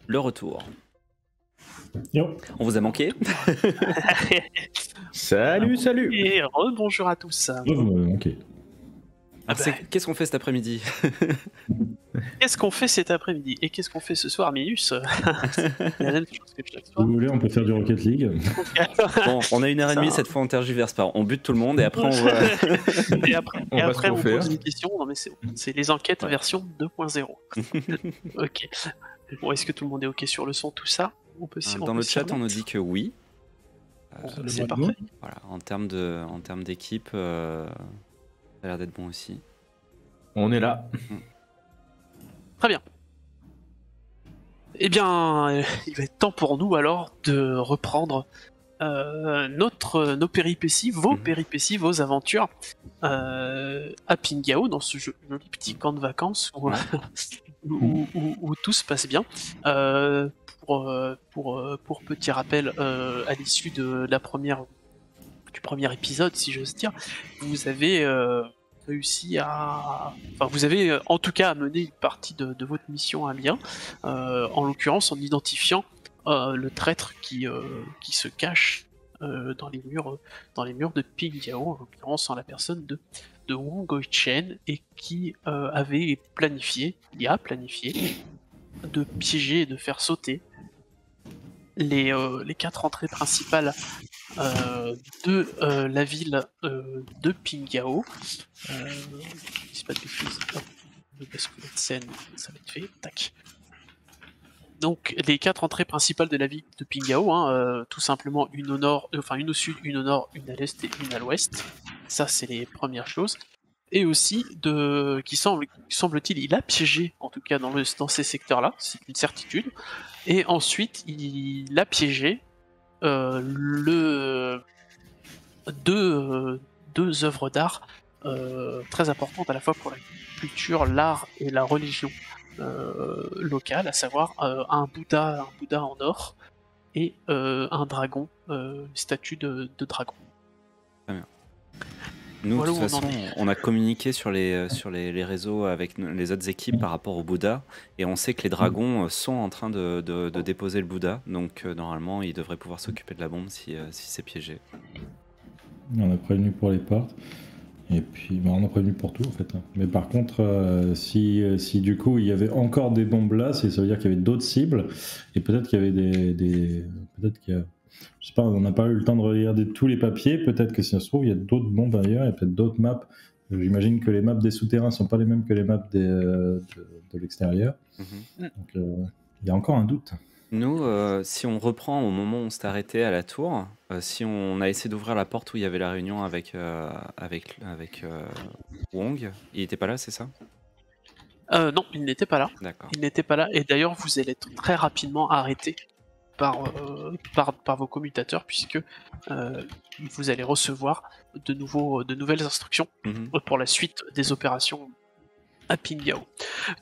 le retour. Yo. On vous a manqué. Salut. Et bonjour à tous. Ok. Qu'est-ce qu'on fait cet après-midi? Qu'est-ce qu'on fait cet après-midi? Et qu'est-ce qu'on fait ce soir, Minus? C'est la même chose que chaque Si soir. vous voulez, on peut faire du Rocket League. Bon, on a 1h30, cette fois on tergiverse pas. On bute tout le monde et après on va... Et après, On va se on refaire. pose des questions. Non mais c'est les enquêtes version 2.0. Ok. Bon, est-ce que tout le monde est ok sur le son, tout ça? On peut Dans le chat, on nous dit que oui. C'est parfait. Voilà, en termes d'équipe, ça a l'air d'être bon aussi. On est là. Très bien. Eh bien, il va être temps pour nous alors de reprendre nos péripéties, vos péripéties, vos aventures à Pingao, dans ce joli petit camp de vacances où tout se passe bien. Pour petit rappel, à l'issue du premier épisode, si j'ose dire, vous avez réussi à... Enfin, vous avez en tout cas amené une partie de votre mission à bien, en l'occurrence en identifiant le traître qui se cache dans les murs de Pingao, en l'occurrence en la personne de Wong Goi-chen, et qui a planifié de piéger et de faire sauter les 4 entrées principales de la ville de Pingao. Je dis pas de bêtises, hop, je bascule de scène, ça va être fait, tac. Donc les 4 entrées principales de la ville de Pingao, tout simplement une au nord, une au sud, une au nord, une à l'est et une à l'ouest. Ça c'est les premières choses. Et aussi qui semble-t-il, il a piégé, en tout cas dans ces secteurs-là, c'est une certitude. Et ensuite, il a piégé deux œuvres d'art très importantes à la fois pour la culture, l'art et la religion locale, à savoir un Bouddha en or et un dragon, une statue de dragon. Très bien. Nous, Voilà de toute où on en façon, est. on a communiqué sur les réseaux avec les autres équipes par rapport au Bouddha, et on sait que les dragons sont en train de déposer le Bouddha, donc normalement, ils devraient pouvoir s'occuper de la bombe si c'est piégé. On a prévenu pour les portes. Et puis, on a prévenu pour tout, en fait. Mais par contre, si du coup, il y avait encore des bombes là, ça veut dire qu'il y avait d'autres cibles. Et peut-être qu'il y avait peut-être qu'il y a... Je sais pas, on n'a pas eu le temps de regarder tous les papiers. Peut-être que si ça se trouve, il y a d'autres bombes ailleurs, il y a peut-être d'autres maps. J'imagine que les maps des souterrains sont pas les mêmes que les maps de l'extérieur. Donc, il y a encore un doute. Nous, si on reprend au moment où on s'est arrêté à la tour, si on a essayé d'ouvrir la porte où il y avait la réunion avec Wong, il était pas là, c'est ça? Non, il n'était pas là. D'accord. Il n'était pas là, et d'ailleurs vous allez être très rapidement arrêté par vos commutateurs, puisque vous allez recevoir de nouvelles instructions pour la suite des opérations à Pingao.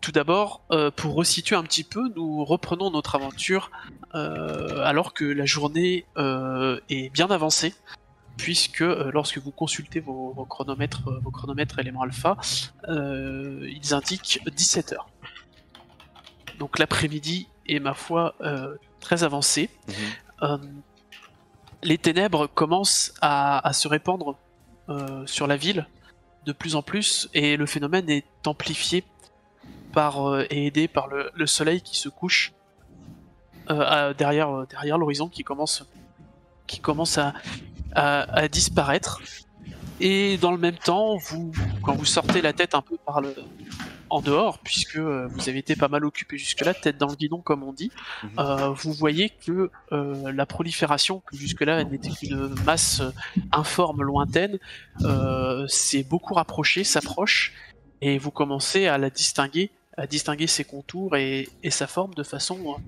Tout d'abord, pour resituer un petit peu, nous reprenons notre aventure alors que la journée est bien avancée, puisque lorsque vous consultez vos chronomètres éléments alpha, ils indiquent 17h. Donc l'après-midi est, ma foi, très avancé. Les ténèbres commencent à se répandre sur la ville de plus en plus, et le phénomène est amplifié et aidé par le soleil qui se couche derrière l'horizon, qui commence à disparaître. Et dans le même temps, quand vous sortez la tête un peu en dehors, puisque vous avez été pas mal occupé jusque-là, tête dans le guidon comme on dit, vous voyez que la prolifération, que jusque-là n'était qu'une masse informe, lointaine, s'est beaucoup rapprochée, s'approche, et vous commencez à distinguer ses contours et sa forme de façon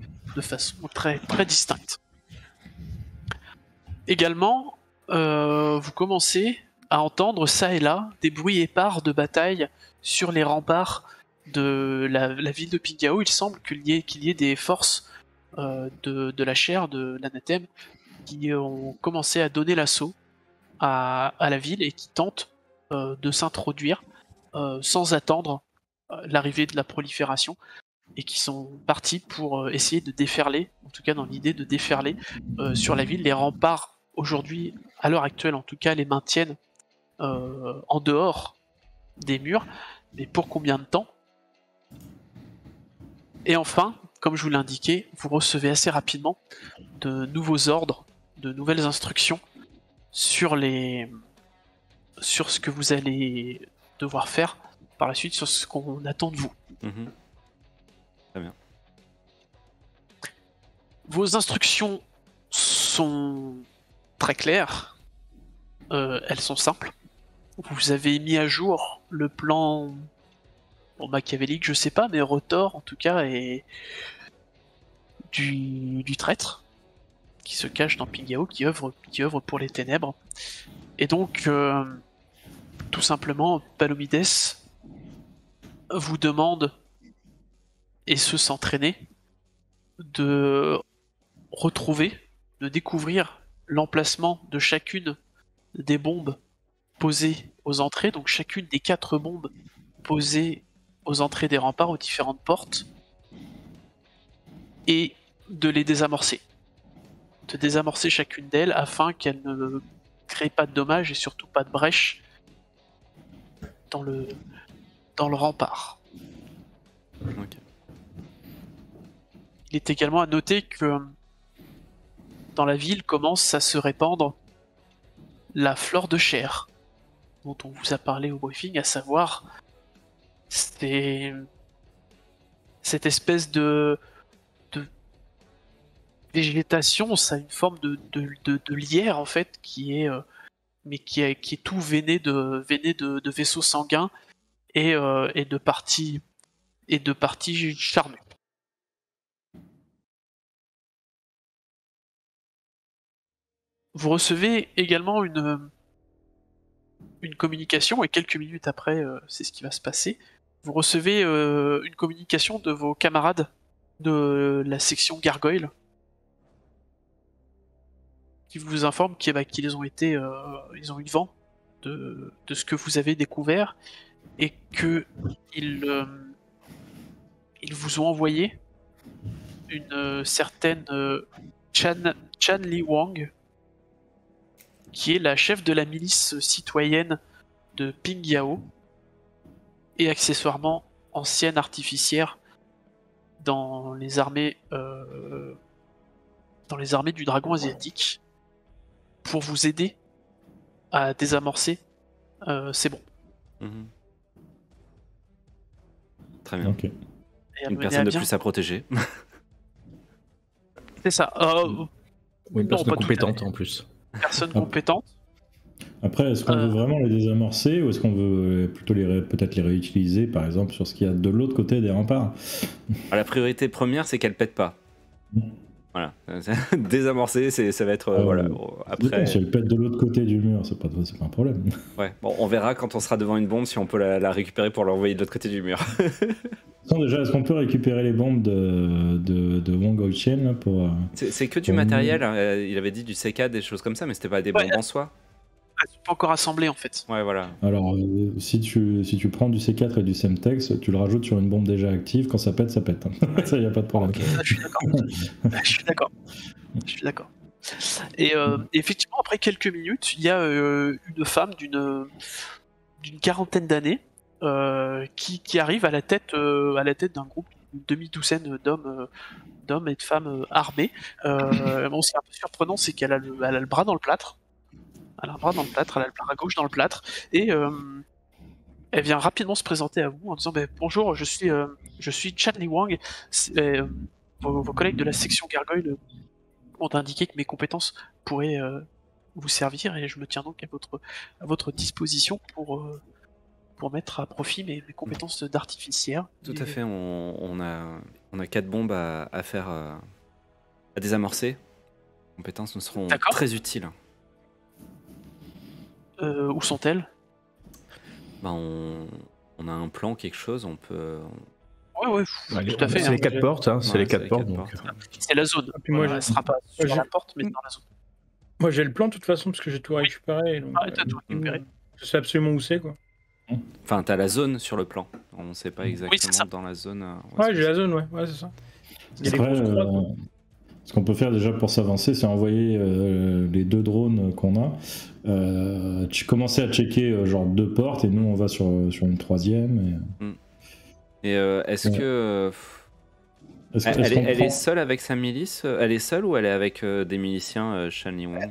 très, très distincte. Également, vous commencez à entendre ça et là des bruits épars de bataille sur les remparts de la ville de Pingao. Il semble qu'il y ait des forces de la chaire de l'anathème qui ont commencé à donner l'assaut à la ville et qui tentent de s'introduire sans attendre l'arrivée de la prolifération. et qui sont partis pour essayer de déferler, en tout cas dans l'idée de déferler sur la ville. Les remparts, aujourd'hui, à l'heure actuelle en tout cas, les maintiennent en dehors des murs, mais pour combien de temps? Et enfin, comme je vous l'ai indiqué, vous recevez assez rapidement de nouveaux ordres, de nouvelles instructions sur ce que vous allez devoir faire par la suite, sur ce qu'on attend de vous. Mhm. Très bien. Vos instructions sont très claires, elles sont simples. Vous avez mis à jour le plan machiavélique, je sais pas, mais Rotor en tout cas est du traître qui se cache dans Pingao, qui œuvre pour les ténèbres. Et donc, tout simplement, Palomides vous demande, et se s'entraîner, de retrouver, de découvrir l'emplacement de chacune des bombes posées aux entrées, donc chacune des 4 bombes posées aux entrées des remparts, aux différentes portes, et de les désamorcer. De désamorcer chacune d'elles afin qu'elles ne créent pas de dommages et surtout pas de brèches dans le rempart. Ok. Il est également à noter que dans la ville commence à se répandre la flore de chair dont on vous a parlé au briefing, à savoir cette espèce de végétation, ça a une forme de lierre en fait qui est tout veiné de vaisseaux sanguins et de parties charnues. Vous recevez également une communication, et quelques minutes après, c'est ce qui va se passer. Vous recevez une communication de vos camarades de la section Gargoyle, qui vous informent qu'ils ont eu vent de ce que vous avez découvert, et que ils vous ont envoyé une certaine Chan Li Wang, qui est la chef de la milice citoyenne de Pingyao, et accessoirement ancienne artificière dans les armées du dragon asiatique, pour vous aider à désamorcer ces bombes. Mhm. Très bien. Ok. Et à Une mener personne à de bien. plus à protéger. C'est ça. Ou une personne pas tout à compétente fait. en plus. Personne compétente. Après, est-ce qu'on veut vraiment les désamorcer ou est-ce qu'on veut plutôt peut-être les réutiliser, par exemple, sur ce qu'il y a de l'autre côté des remparts? La priorité première, c'est qu'elle pète pas. Voilà. Désamorcer, ça va être. Voilà. Après. Si elle pète de l'autre côté du mur, c'est pas un problème. Ouais. Bon, on verra quand on sera devant une bombe si on peut la récupérer pour l'envoyer de l'autre côté du mur. Déjà, est-ce qu'on peut récupérer les bombes de Wang Hoi-Chien pour... C'est que du matériel. Il avait dit du CK, des choses comme ça, mais c'était pas des bombes en soi. Elles sont pas encore assemblées en fait. Ouais, voilà. Alors, si tu prends du C4 et du Semtex, tu le rajoutes sur une bombe déjà active, quand ça pète, ça pète. Ça, y a pas de problème. Je suis d'accord. Et effectivement, après quelques minutes, il y a une femme d'une quarantaine d'années qui arrive à la tête d'un groupe d'une demi-douzaine d'hommes et de femmes armés. Bon, c'est un peu surprenant, c'est qu'elle a le bras dans le plâtre. Elle a un bras dans le plâtre, elle a le bras gauche dans le plâtre, et elle vient rapidement se présenter à vous en disant bonjour, je suis Chan Li Wang. Vos collègues de la section Gargoyle ont indiqué que mes compétences pourraient vous servir, et je me tiens donc à votre disposition pour mettre à profit mes compétences d'artificière. Tout à fait. On a 4 bombes à faire, à désamorcer. Les compétences nous seront très utiles. Où sont-elles? On a un plan, quelque chose, on peut... Ouais, tout à fait. C'est les 4 portes, hein, c'est les 4 portes. Donc... C'est la zone. Puis moi, elle sera pas sur la porte, mais dans la zone. Moi j'ai le plan de toute façon, parce que j'ai tout récupéré. Donc, t'as tout récupéré. je sais absolument où c'est, quoi. Enfin, t'as la zone sur le plan. On sait pas exactement dans la zone. Ouais, j'ai la zone, ouais, c'est ça. Il y a les Après, grosses croix, quoi. ce qu'on peut faire déjà pour s'avancer, c'est envoyer les 2 drones qu'on a. Commencer à checker genre 2 portes et nous on va sur une 3e. Et est-ce que. Elle est seule avec sa milice? Elle est seule ou elle est avec des miliciens, Shan Li Wong?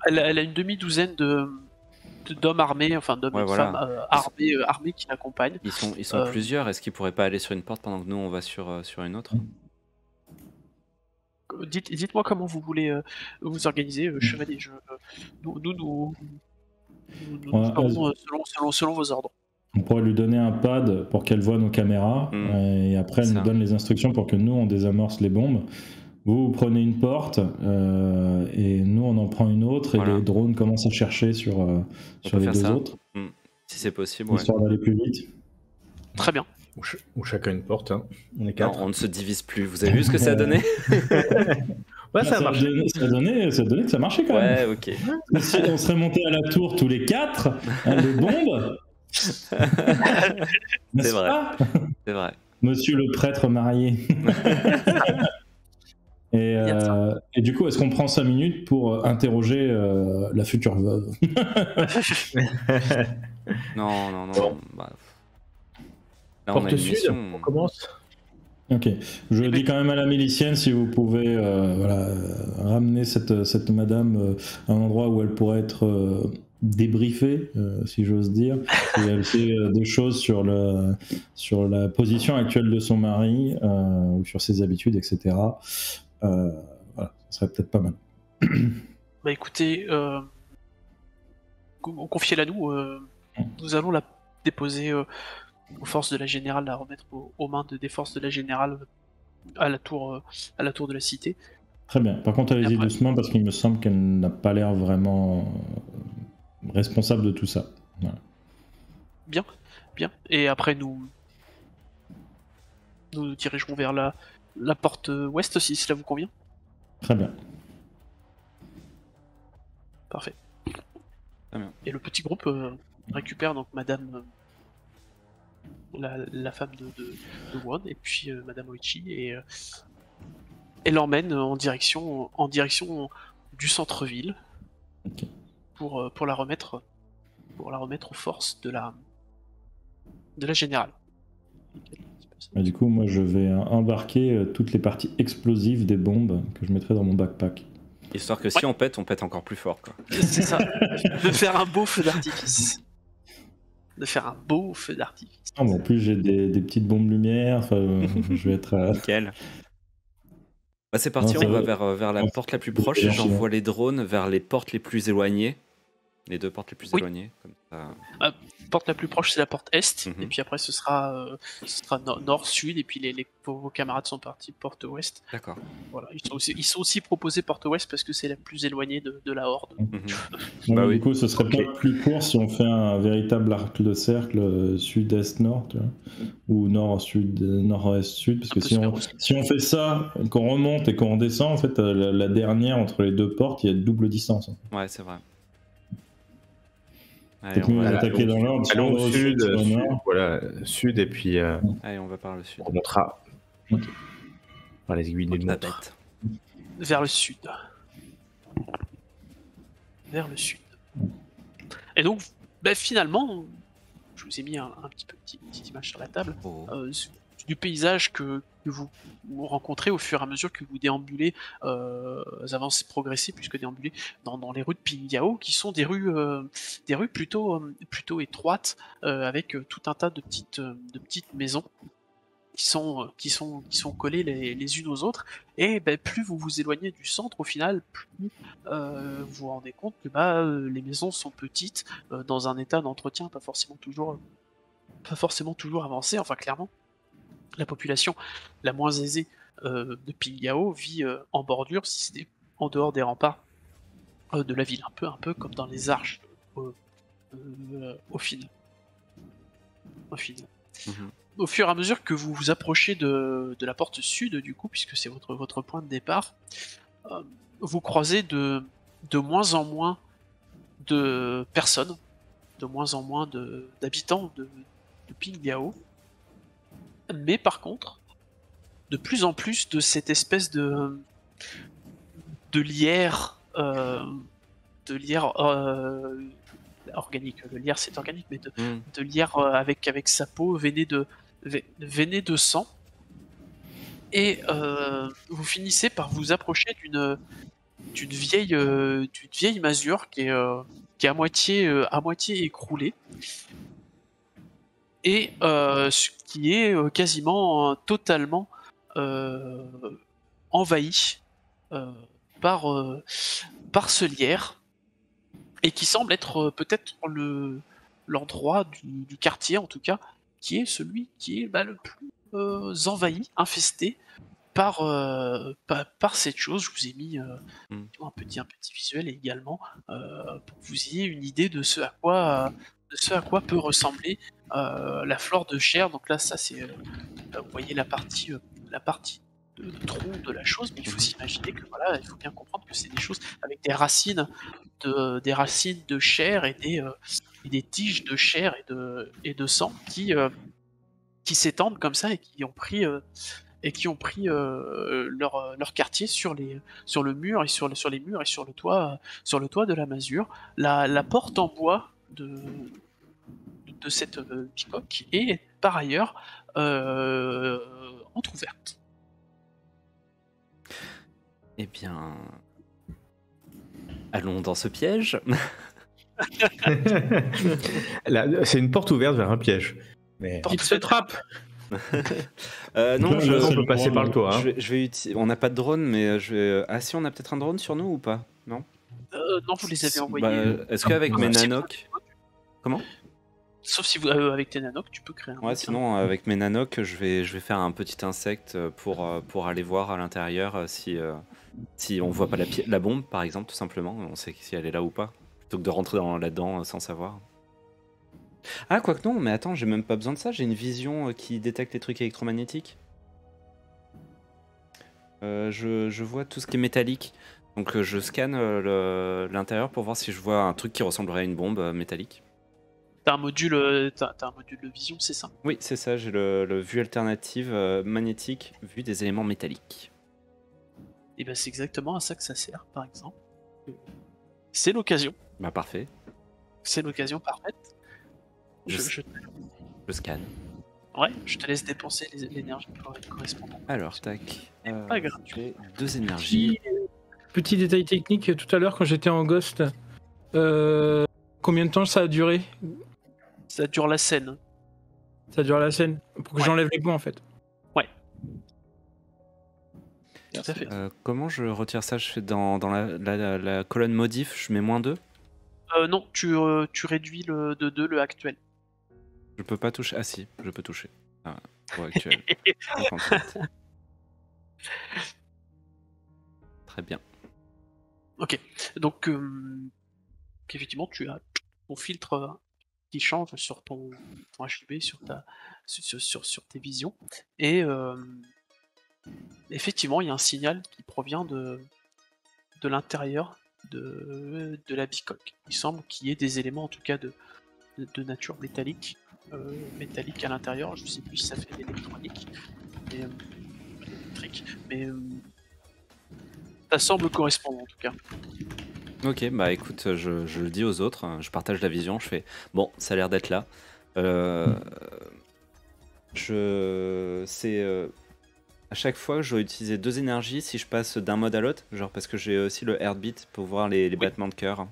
Elle a une demi-douzaine d'hommes armés, enfin d'hommes et de femmes armés qui l'accompagnent. Ils sont plusieurs. Est-ce qu'ils pourraient pas aller sur une porte pendant que nous on va sur une autre? Dites-moi comment vous voulez vous organiser, chevalier. Nous ferons selon vos ordres. On pourrait lui donner un pad pour qu'elle voit nos caméras et après elle nous donne les instructions pour que nous on désamorce les bombes. Vous prenez une porte et nous on en prend une autre et les drones commencent à chercher sur les 2 autres. Si c'est possible, histoire d'aller plus vite. Très bien. Ou chacun une porte, hein. On est 4. Non, on ne se divise plus. Vous avez vu ce que ça a donné? Ouais, ça a marché. Ça a donné que ça marchait quand même. Ouais, ok. Si on serait monté à la tour tous les 4, les bombes. C'est vrai. C'est vrai. Monsieur le prêtre marié. Et du coup, est-ce qu'on prend 5 minutes pour interroger la future veuve? Non. Bon. Bah, là, Porte sud, on commence. Ok. Je dis quand même à la milicienne si vous pouvez ramener cette madame à un endroit où elle pourrait être débriefée, si j'ose dire. Si elle sait des choses sur la position actuelle de son mari ou sur ses habitudes, etc. Voilà, ça serait peut-être pas mal. Bah écoutez, confiez-la nous. Nous allons la déposer aux forces de la générale, la remettre aux mains des forces de la générale à la tour de la cité. Très bien. Par contre, allez-y doucement parce qu'il me semble qu'elle n'a pas l'air vraiment responsable de tout ça. Voilà. Bien. Et après nous dirigerons vers la porte ouest si cela vous convient. Très bien. Parfait. Très bien. Et le petit groupe récupère donc Madame, la femme de Won, et puis Madame Oichi, et l'emmène en direction du centre-ville pour la remettre aux forces de la générale. Et du coup, moi, je vais embarquer toutes les parties explosives des bombes que je mettrai dans mon backpack. Histoire que si on pète encore plus fort, quoi. C'est ça. De faire un beau feu d'artifice. Ah, bon, en plus, j'ai des petites bombes lumière. Je vais être. Nickel. Bah, c'est parti, on va vers la porte la plus proche. J'envoie les drones vers les portes les plus éloignées. Les 2 portes les plus éloignées. Comme ça. Porte la plus proche, c'est la porte est, et puis après ce sera nord-sud, et puis vos camarades sont partis porte ouest. D'accord. Voilà, ils sont aussi proposés porte ouest parce que c'est la plus éloignée de la horde. Du coup, ce serait pas plus court si on fait un véritable arc de cercle sud-est-nord, tu vois, ou nord-sud, nord-est-sud, parce que si on fait ça, qu'on remonte et qu'on redescend, en fait, la dernière entre les 2 portes, il y a double distance. Ouais, c'est vrai. Allez, on va attaquer dans l'ordre. Allons au sud, voilà, sud, et puis allez, on va par le sud. On remontera par les aiguilles d'une montre. Vers le sud. Et donc, finalement, je vous ai mis un petit peu petite image sur la table du paysage que vous rencontrez au fur et à mesure que vous déambulez, avancez, progressez plus que déambuler dans les rues de Pingyao, qui sont des rues plutôt étroites, avec tout un tas de petites maisons qui sont collées les unes aux autres, et plus vous vous éloignez du centre, au final, plus vous vous rendez compte que les maisons sont petites, dans un état d'entretien pas forcément toujours avancé. Enfin, clairement, la population la moins aisée de Pingyao vit en bordure, si ce n'est en dehors des remparts de la ville, un peu comme dans les arches au final. Au fur et à mesure que vous vous approchez de la porte sud, du coup, puisque c'est votre point de départ, vous croisez de moins en moins de personnes de moins en moins d'habitants de Pingyao. Mais par contre, de plus en plus de cette espèce de lierre, organique. Le lierre c'est organique, mais de lierre avec sa peau veinée de sang. Et vous finissez par vous approcher d'une vieille masure qui est à moitié écroulée et qui est quasiment totalement envahie par ce lierre et qui semble être peut-être l'endroit du quartier en tout cas qui est celui qui est le plus envahi, infesté par cette chose. Je vous ai mis un petit visuel également pour que vous ayez une idée de ce à quoi peut ressembler la flore de chair. Donc là, ça c'est vous voyez la partie de tronc de la chose, mais il faut s'imaginer que voilà, il faut bien comprendre que c'est des choses avec des racines de chair et des tiges de chair et de sang qui s'étendent comme ça et qui ont pris leur quartier sur le mur et sur les murs et sur le toit de la masure. La porte en bois de cette bicoque est par ailleurs entrouverte. Eh bien, allons dans ce piège. Là, c'est une porte ouverte vers un piège. Mais... Il se trappe. Non, on peut passer par le toit. Hein. On n'a pas de drone, mais ah si, on a peut-être un drone sur nous ou pas? Non. Non, vous les avez envoyés. Est-ce qu'avec mes nanocs... Comment? Sauf si vous avec tes nanocs, tu peux créer un. Ouais, sinon avec mes nanocs, je vais faire un petit insecte pour aller voir à l'intérieur si on voit pas la bombe, par exemple, tout simplement. On sait si elle est là ou pas, plutôt que de rentrer là-dedans sans savoir. Ah, quoique non, mais attends, j'ai même pas besoin de ça. J'ai une vision qui détecte les trucs électromagnétiques. Je vois tout ce qui est métallique. Donc je scanne l'intérieur pour voir si je vois un truc qui ressemblerait à une bombe métallique. T'as un module de vision, c'est ça? Oui, c'est ça, j'ai le vue alternative magnétique, vue des éléments métalliques. Et ben c'est exactement à ça que ça sert, par exemple. C'est l'occasion. Bah parfait. C'est l'occasion parfaite. Je scanne. Ouais, je te laisse dépenser l'énergie correspondante. Alors, tac. Pas grave. J'ai 2 énergies. Petit détail technique, tout à l'heure quand j'étais en Ghost, combien de temps ça a duré? Ça dure la scène. Ça dure la scène? Pour que j'enlève les points en fait. Ouais. Tout à fait. Comment je retire ça? Je fais dans la colonne modif, je mets -2? Non, tu réduis de 2 le actuel. Je peux pas toucher. Ah si, je peux toucher. Ah, pour actuel. 57. Très bien. Ok, donc effectivement tu as ton filtre qui change sur ton HUB, sur tes visions, et effectivement il y a un signal qui provient de l'intérieur de la bicoque. Il semble qu'il y ait des éléments en tout cas de nature métallique à l'intérieur. Je sais plus si ça fait de l'électronique, mais ça semble correspondre en tout cas. Ok, bah écoute, je le dis aux autres, je partage la vision, je fais bon, ça a l'air d'être là. À chaque fois, je dois utiliser 2 énergies si je passe d'un mode à l'autre, genre parce que j'ai aussi le heartbeat pour voir les battements de cœur.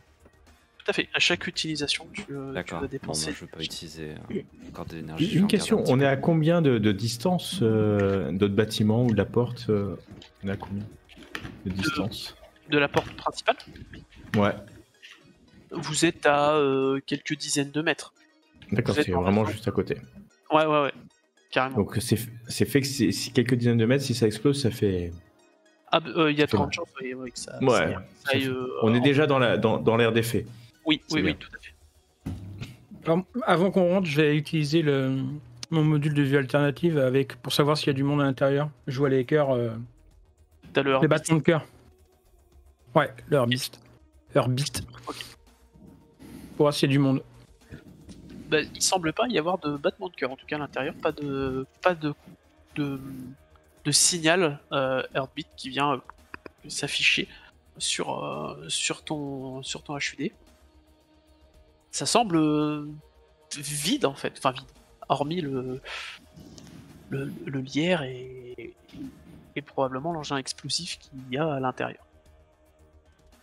Tout à fait, à chaque utilisation, tu vas dépenser. Bon, moi, je peux pas utiliser encore de l'énergie. Une question, on est à combien de distance d'autres bâtiments ou de la porte on est à combien de distance de la porte principale? Ouais. Vous êtes à quelques dizaines de mètres. D'accord, c'est vraiment juste à côté. Ouais, carrément. Donc c'est fait que si quelques dizaines de mètres, si ça explose, ça fait... Ah, il y a 30 chances que ça... Ouais, on est déjà dans l'air des faits. Oui, tout à fait. Alors, avant qu'on rentre, je vais utiliser mon module de vue alternative pour savoir s'il y a du monde à l'intérieur. Je vois les cœurs, les battements de cœur. Ouais, le heartbeat. Heartbeat. Okay. Pour voir s'il y a du monde. il semble pas y avoir de battement de cœur, en tout cas à l'intérieur, pas de signal Heartbeat qui vient s'afficher sur ton HUD. Ça semble vide en fait, enfin vide, hormis le lierre et probablement l'engin explosif qu'il y a à l'intérieur.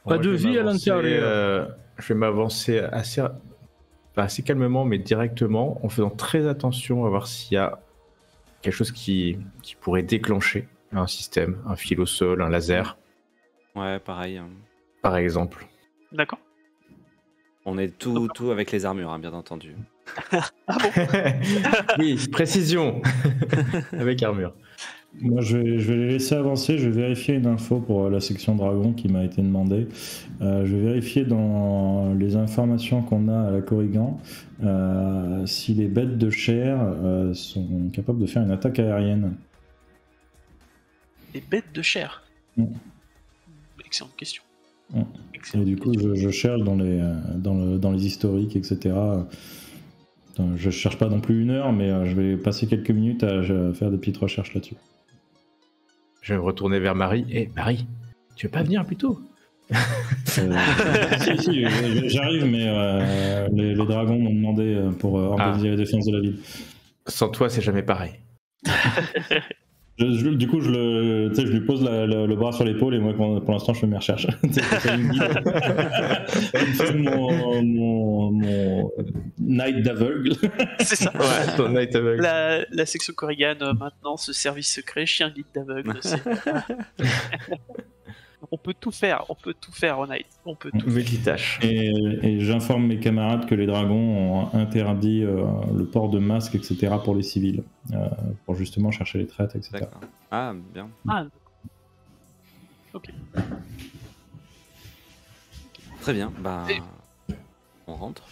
Pas de vie à l'intérieur. Je vais m'avancer assez calmement, mais directement, en faisant très attention à voir s'il y a quelque chose qui pourrait déclencher un système, un fil au sol, un laser, Ouais, pareil. par exemple. D'accord. On est tout avec les armures, hein, bien entendu. Oui, précision. Avec armure. Moi, je vais les laisser avancer. Je vais vérifier une info pour la section dragon qui m'a été demandée. Je vais vérifier dans les informations qu'on a à la Corrigan si les bêtes de chair sont capables de faire une attaque aérienne. Les bêtes de chair. Excellente question. Et du coup, je cherche dans les historiques, etc. Je cherche pas non plus 1 heure, mais je vais passer quelques minutes à faire des petites recherches là-dessus. Je vais me retourner vers Marie. Marie, tu veux pas venir plus tôt? Si, j'arrive, mais les dragons m'ont demandé pour organiser la défense de la ville. Sans toi, c'est jamais pareil. Du coup, je lui pose le bras sur l'épaule et moi, pour l'instant, je fais mes recherches. Il fait mon night d'aveugle. C'est ça. Ouais, ton night aveugle. La section Corrigan, maintenant, ce service secret, chien guide d'aveugle. On peut tout faire au night. On peut tout. Multitâche. Et j'informe mes camarades que les dragons ont interdit le port de masques, etc. pour les civils, pour justement chercher les traites, etc. D'accord. Ah, bien. Ah, ok. Très bien. Bah, on rentre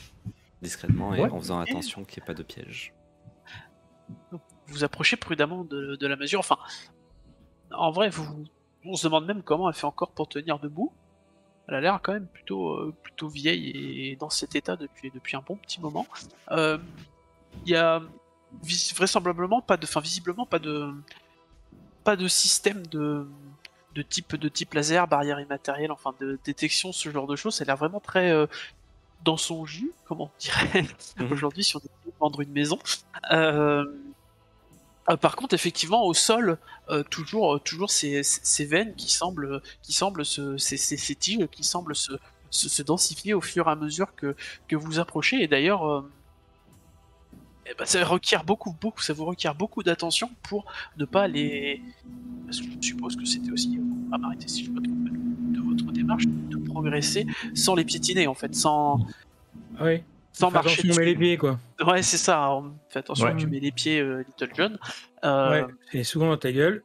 discrètement et en faisant attention qu'il n'y ait pas de piège. Vous approchez prudemment de la mesure. Enfin, en vrai, on se demande même comment elle fait encore pour tenir debout. Elle a l'air quand même plutôt vieille et dans cet état depuis un bon petit moment. Il y a vraisemblablement visiblement pas de système de type laser, barrière immatérielle, enfin de détection, ce genre de choses. Elle a l'air vraiment très dans son jus, comment on dirait aujourd'hui si on devait vendre une maison. Par contre, effectivement, au sol, toujours ces veines qui semblent ces tiges qui semblent se densifier au fur et à mesure que vous approchez. Et d'ailleurs, ça vous requiert beaucoup d'attention pour ne pas les. Parce que je suppose que c'était aussi à m'arrêter si je me trompe de votre démarche de progresser sans les piétiner en fait, sans. Oui. Sans marcher attention, on met les pieds, quoi. Ouais, c'est ça. Fais attention, tu mets les pieds, Little John. Ouais, c'est souvent dans ta gueule.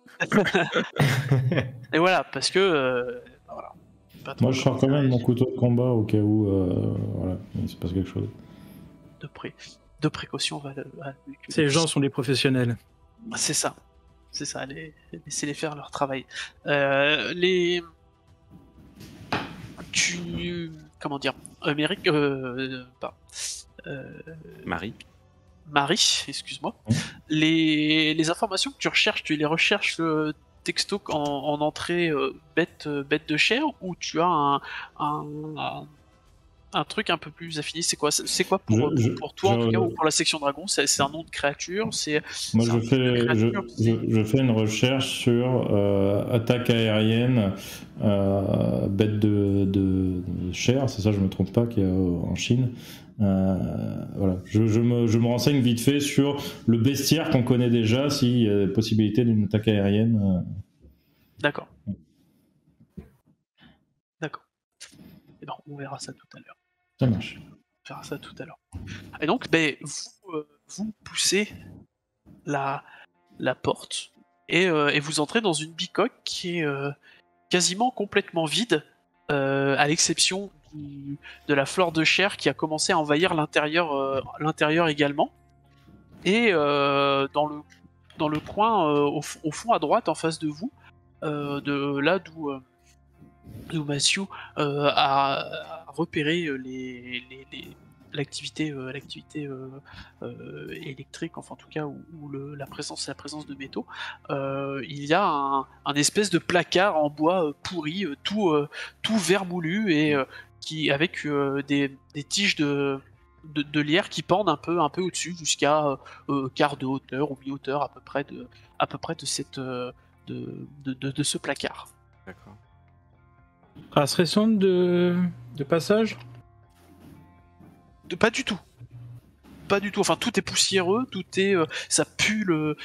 Et voilà, parce que... voilà. Moi, je sors quand même mon couteau de combat au cas où voilà, il se passe quelque chose. De précaution, Ces gens sont des professionnels. C'est ça. Laissez-les faire leur travail. Comment dire, Marie, excuse-moi. Les informations que tu recherches, tu les recherches texto en entrée bête de chair, ou tu as un truc un peu plus affiné? C'est quoi pour toi en tout cas, ou pour la section dragon? C'est un nom de créature? Moi, je fais une recherche sur attaque aérienne, bête de chair, c'est ça, je me trompe pas, qu'il y a en Chine. Voilà, je me renseigne vite fait sur le bestiaire qu'on connaît déjà, s'il y a possibilité d'une attaque aérienne. D'accord. Et ben, on verra ça tout à l'heure. Ça marche. On verra ça tout à l'heure. Et donc, vous poussez la porte et vous entrez dans une bicoque qui est quasiment complètement vide, à l'exception de la flore de chair qui a commencé à envahir l'intérieur également. Et dans le coin, au fond à droite, en face de vous, de là d'où Matthew a repéré l'activité électrique, enfin en tout cas où la présence de métaux, il y a un espèce de placard en bois pourri, tout vermoulu et qui avec des tiges de lierre qui pendent un peu au-dessus jusqu'à quart de hauteur ou mi-hauteur à peu près de cette de ce placard. D'accord. Trace récente de passage? Pas du tout. Pas du tout. Enfin, tout est poussiéreux, tout est, ça pue le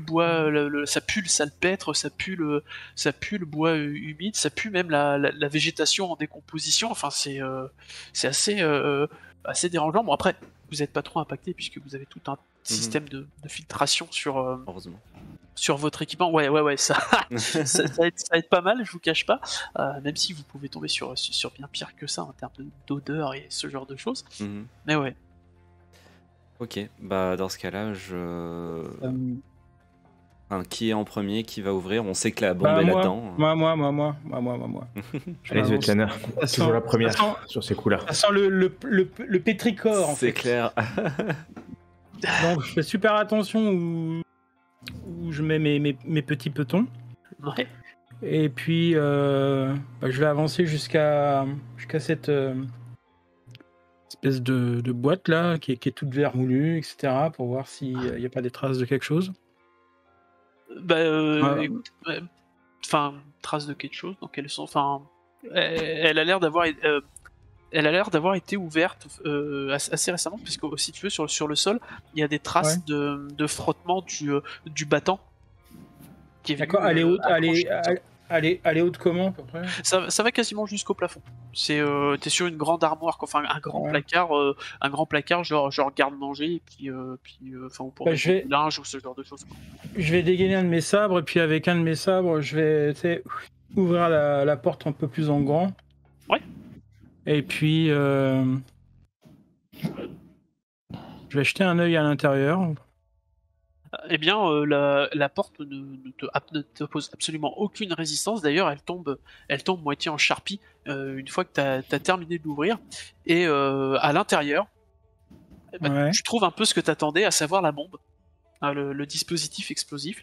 bois, ça pue le salpêtre, ça pue le bois humide, ça pue même la végétation en décomposition. Enfin, c'est assez dérangeant. Bon, après, vous n'êtes pas trop impacté puisque vous avez tout un système de filtration Heureusement. sur votre équipement. Ouais, ça aide pas mal, je vous cache pas. Même si vous pouvez tomber sur bien pire que ça en termes d'odeur et ce genre de choses. Mais ouais. Ok, bah dans ce cas-là, qui est en premier, qui va ouvrir? On sait que la bombe est là-dedans. Moi. Allez, Svetlana, toujours la première sur ces coups-là. Ça sent le pétrichor, en fait. C'est clair. Donc, je fais super attention où je mets mes petits petons. Ouais. Et puis, je vais avancer jusqu'à cette espèce de boîte là, qui est toute vermoulue, etc., pour voir s'il n'y a pas des traces de quelque chose. Écoute, traces de quelque chose, dans quel sens? Enfin, elle a l'air d'avoir été ouverte assez récemment, puisque si tu veux sur le sol, il y a des traces de frottement du battant. Qui est D'accord, elle est haute, elle est haute comment à peu près? Ça va quasiment jusqu'au plafond. T'es sur une grande armoire, enfin un grand placard, genre garde-manger, et puis ou pour mettre du linge ou ce genre de choses. Quoi. Je vais dégainer un de mes sabres, et puis avec un de mes sabres, je vais ouvrir la porte un peu plus en grand. Ouais. Et puis je vais jeter un œil à l'intérieur. Eh bien, la porte ne te pose absolument aucune résistance. D'ailleurs, elle tombe moitié en charpie une fois que tu as terminé de l'ouvrir. Et à l'intérieur, tu trouves un peu ce que tu attendais, à savoir la bombe. Le dispositif explosif,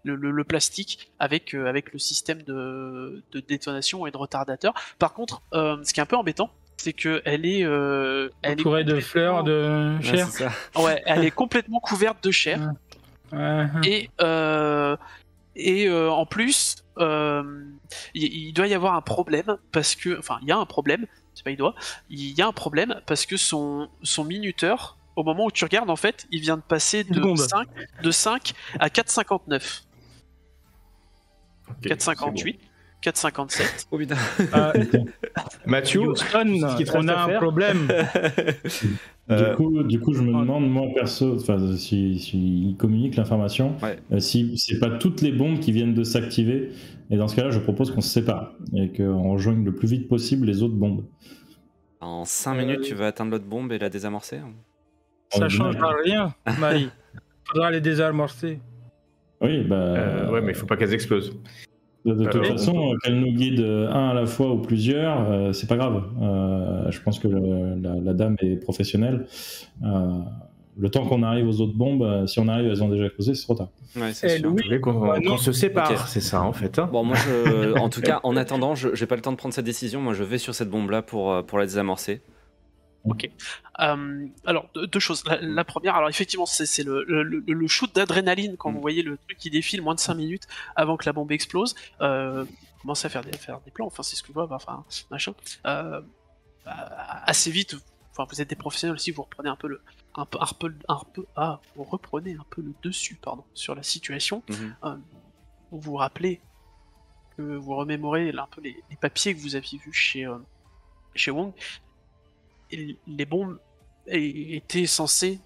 le plastique avec le système de détonation et de retardateur. Par contre, ce qui est un peu embêtant, c'est que elle est entourée de fleurs de chair. Ouais, c'est ça. Ouais, elle est complètement couverte de chair. Et en plus, il doit y avoir un problème parce que, il y a un problème. C'est pas il y a un problème parce que son minuteur, au moment où tu regardes, en fait, il vient de passer de 5 à 4,59. Okay, 4,58. 4,57. Oh putain. Mathieu, on a un problème. Du coup, je me demande, moi perso, si il communique l'information, si c'est pas toutes les bombes qui viennent de s'activer. Et dans ce cas-là, je propose qu'on se sépare et qu'on rejoigne le plus vite possible les autres bombes. En 5 minutes, tu vas atteindre l'autre bombe et la désamorcer? Ça changera rien, Marie. Il faudra les désamorcer. Oui, ouais, mais il faut pas qu'elles explosent. De toute façon, qu'elle nous guide un à la fois ou plusieurs, c'est pas grave. Je pense que la dame est professionnelle. Le temps qu'on arrive aux autres bombes, si on arrive, elles ont déjà explosé, c'est trop tard. Ouais, c'est sûr. Vous voulez qu'on se sépare, c'est ça en fait. Bon, moi, en tout cas, en attendant, j'ai pas le temps de prendre cette décision. Moi, je vais sur cette bombe-là pour la désamorcer. Ok. Alors, deux choses. La première, alors effectivement, c'est le shoot d'adrénaline quand vous voyez le truc qui défile moins de 5 minutes avant que la bombe explose. Commencez à faire des plans, c'est ce que je vois, machin. Assez vite, vous êtes des professionnels aussi, vous reprenez un peu vous reprenez un peu le dessus, sur la situation. Vous vous rappelez que vous remémorez un peu les papiers que vous aviez vus chez Wong. Les bombes étaient censées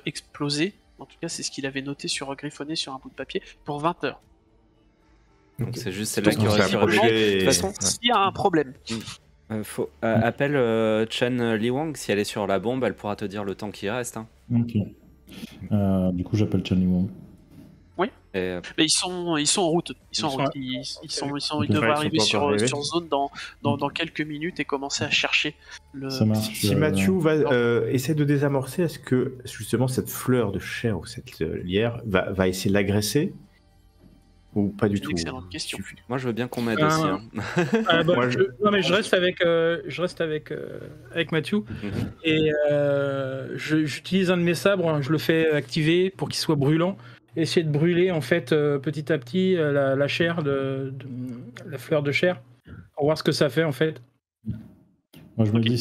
exploser, en tout cas c'est ce qu'il avait noté griffonné sur un bout de papier, pour 20 heures. Donc c'est juste celle-là qui aurait survécu. De toute façon, s'il y a un problème, appelle Chen Liwang, si elle est sur la bombe, elle pourra te dire le temps qui reste. Ok. Du coup, j'appelle Chen Liwang. Oui. Et, Mais ils sont en route. Ils devraient Ouais, arriver ils sont pas encore arrivés. sur zone dans quelques minutes et commencer à chercher le. Ça marche. Si Mathieu essaie de désamorcer, est-ce que justement cette fleur de chair ou cette lierre va essayer de l'agresser ou pas du C'est une tout? excellente question. moi, je veux bien qu'on m'aide aussi. Hein. Moi, Non, mais je reste avec Mathieu et j'utilise un de mes sabres, hein, je le fais activer pour qu'il soit brûlant. Essayer de brûler en fait petit à petit la chair de la fleur de chair pour voir ce que ça fait en fait. Moi, je me dis,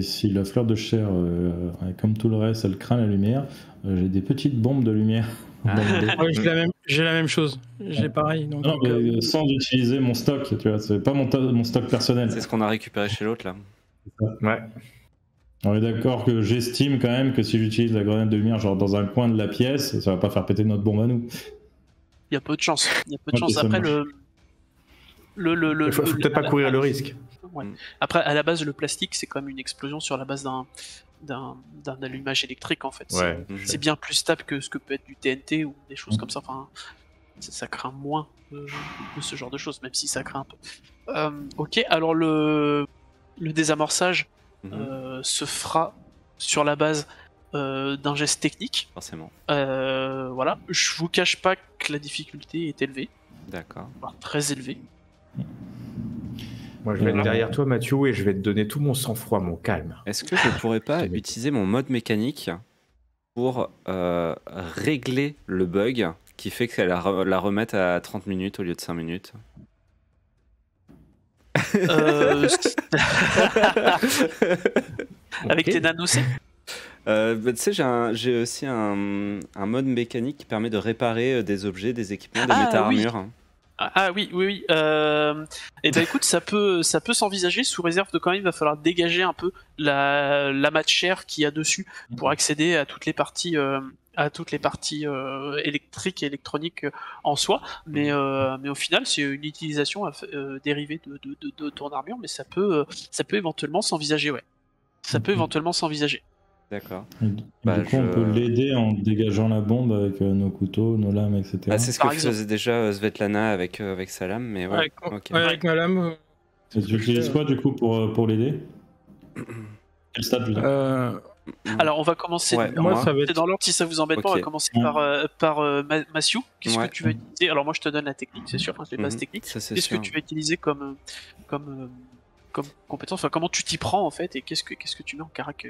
si la fleur de chair, comme tout le reste, elle craint la lumière, j'ai des petites bombes de lumière. dans le dos. Ouais, j'ai la même chose, j'ai pareil. Donc, Non, mais sans utiliser mon stock, tu vois, c'est pas mon stock personnel. C'est ce qu'on a récupéré chez l'autre là. ouais. On est d'accord que j'estime quand même que si j'utilise la grenade de lumière genre dans un coin de la pièce, ça va pas faire péter notre bombe à nous. Il y a peu de chance. Ok, ça Après, marche. Il faut peut-être pas courir le risque. Ouais. Après, à la base, le plastique, c'est quand même une explosion sur la base d'un allumage électrique, en fait. Ouais. C'est bien plus stable que ce que peut être du TNT ou des choses comme ça. Enfin, ça craint moins de ce genre de choses, même si ça craint un peu. Ok, alors le désamorçage se fera sur la base d'un geste technique. Forcément. Voilà. Je vous cache pas que la difficulté est élevée, D'accord. voire très élevée. Moi, je vais être derrière toi, Mathieu, et je vais te donner tout mon sang-froid, mon calme. Est-ce que je pourrais pas utiliser mon mode mécanique pour régler le bug qui fait qu'elle la remette à 30 minutes au lieu de 5 minutes? Avec tes nanos-C. Tu sais, j'ai aussi un mode mécanique qui permet de réparer des objets, des équipements, des méta-armures. Ah oui. Et ben écoute, ça peut s'envisager sous réserve de quand même il va falloir dégager un peu l'amas de chair qu'il y a dessus pour accéder à toutes les parties électriques et électroniques en soi. Mais au final, c'est une utilisation dérivée de ton armure, mais ça peut éventuellement s'envisager, ouais. Ça peut éventuellement s'envisager. D'accord. Du coup, on peut l'aider en dégageant la bombe avec nos couteaux, nos lames, etc. Ah, c'est ce que faisait déjà Svetlana avec sa lame, mais ouais. Avec ma lame. Tu utilises quoi du coup pour l'aider? Quel stade je veux dire Alors on va commencer moi, ça va être dans l'ordre si ça vous embête pas, on va commencer par Mathieu. Qu'est-ce que tu vas utiliser? Alors moi je te donne la technique, c'est sûr, les bases techniques. Qu'est-ce que tu vas utiliser comme compétence, enfin comment tu t'y prends en fait, et qu'est-ce que tu mets en carac,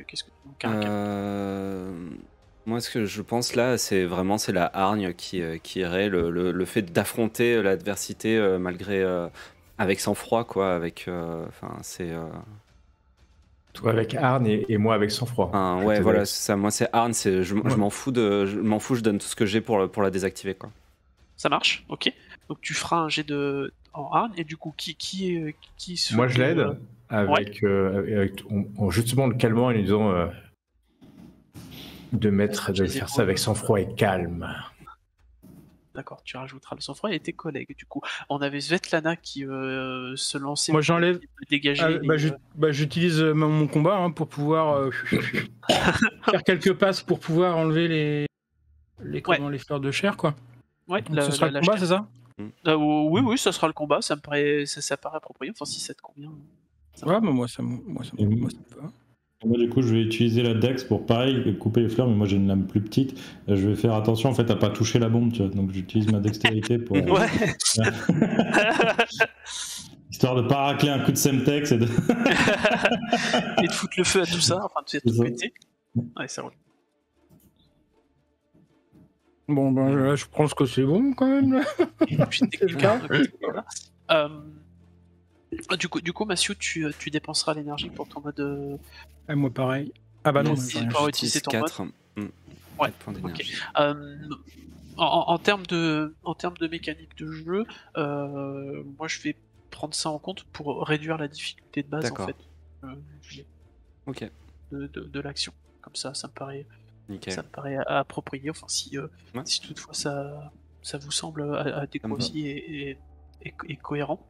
moi ce que je pense là c'est la hargne qui irait, le fait d'affronter l'adversité malgré avec sang-froid quoi, avec c'est toi avec hargne et moi avec sang-froid. Ouais, voilà, c'est ça. Moi c'est hargne, je m'en fous, je donne tout ce que j'ai pour la désactiver quoi. Ça marche, ok. Donc tu feras un jet en hargne, et du coup qui moi je l'aide avec justement le calmant et lui disant de faire ça avec sang-froid et calme. D'accord, tu rajouteras le sang-froid et tes collègues. Du coup, on avait Svetlana qui se lançait. Moi j'enlève. Dégager. J'utilise mon combat pour pouvoir faire quelques passes pour pouvoir enlever les fleurs de chair quoi. Ouais. Donc, ce sera le combat, c'est ça? Oui, ça sera le combat. Ça paraît approprié. Enfin, si ça te convient. Ouais, mais moi ça me va. Moi du coup je vais utiliser la dex pour pareil couper les fleurs, mais moi j'ai une lame plus petite. Je vais faire attention en fait à pas toucher la bombe, tu vois. Donc j'utilise ma dextérité pour histoire de pas racler un coup de semtex et de foutre le feu à tout ça, enfin tout péter. Ouais, ça roule. Bon là je pense que c'est bon quand même là. C'est le cas. Du coup, Mathieu, tu dépenseras l'énergie pour ton mode. Moi pareil. Ah bah non, c'est pas utiliser ton 4. Ouais. Okay. En termes de mécanique de jeu, moi je vais prendre ça en compte pour réduire la difficulté de base en fait. Ok. De l'action. Comme ça me paraît. Nickel. Ça me paraît approprié. Enfin, si toutefois ça vous semble adéquat aussi et cohérent.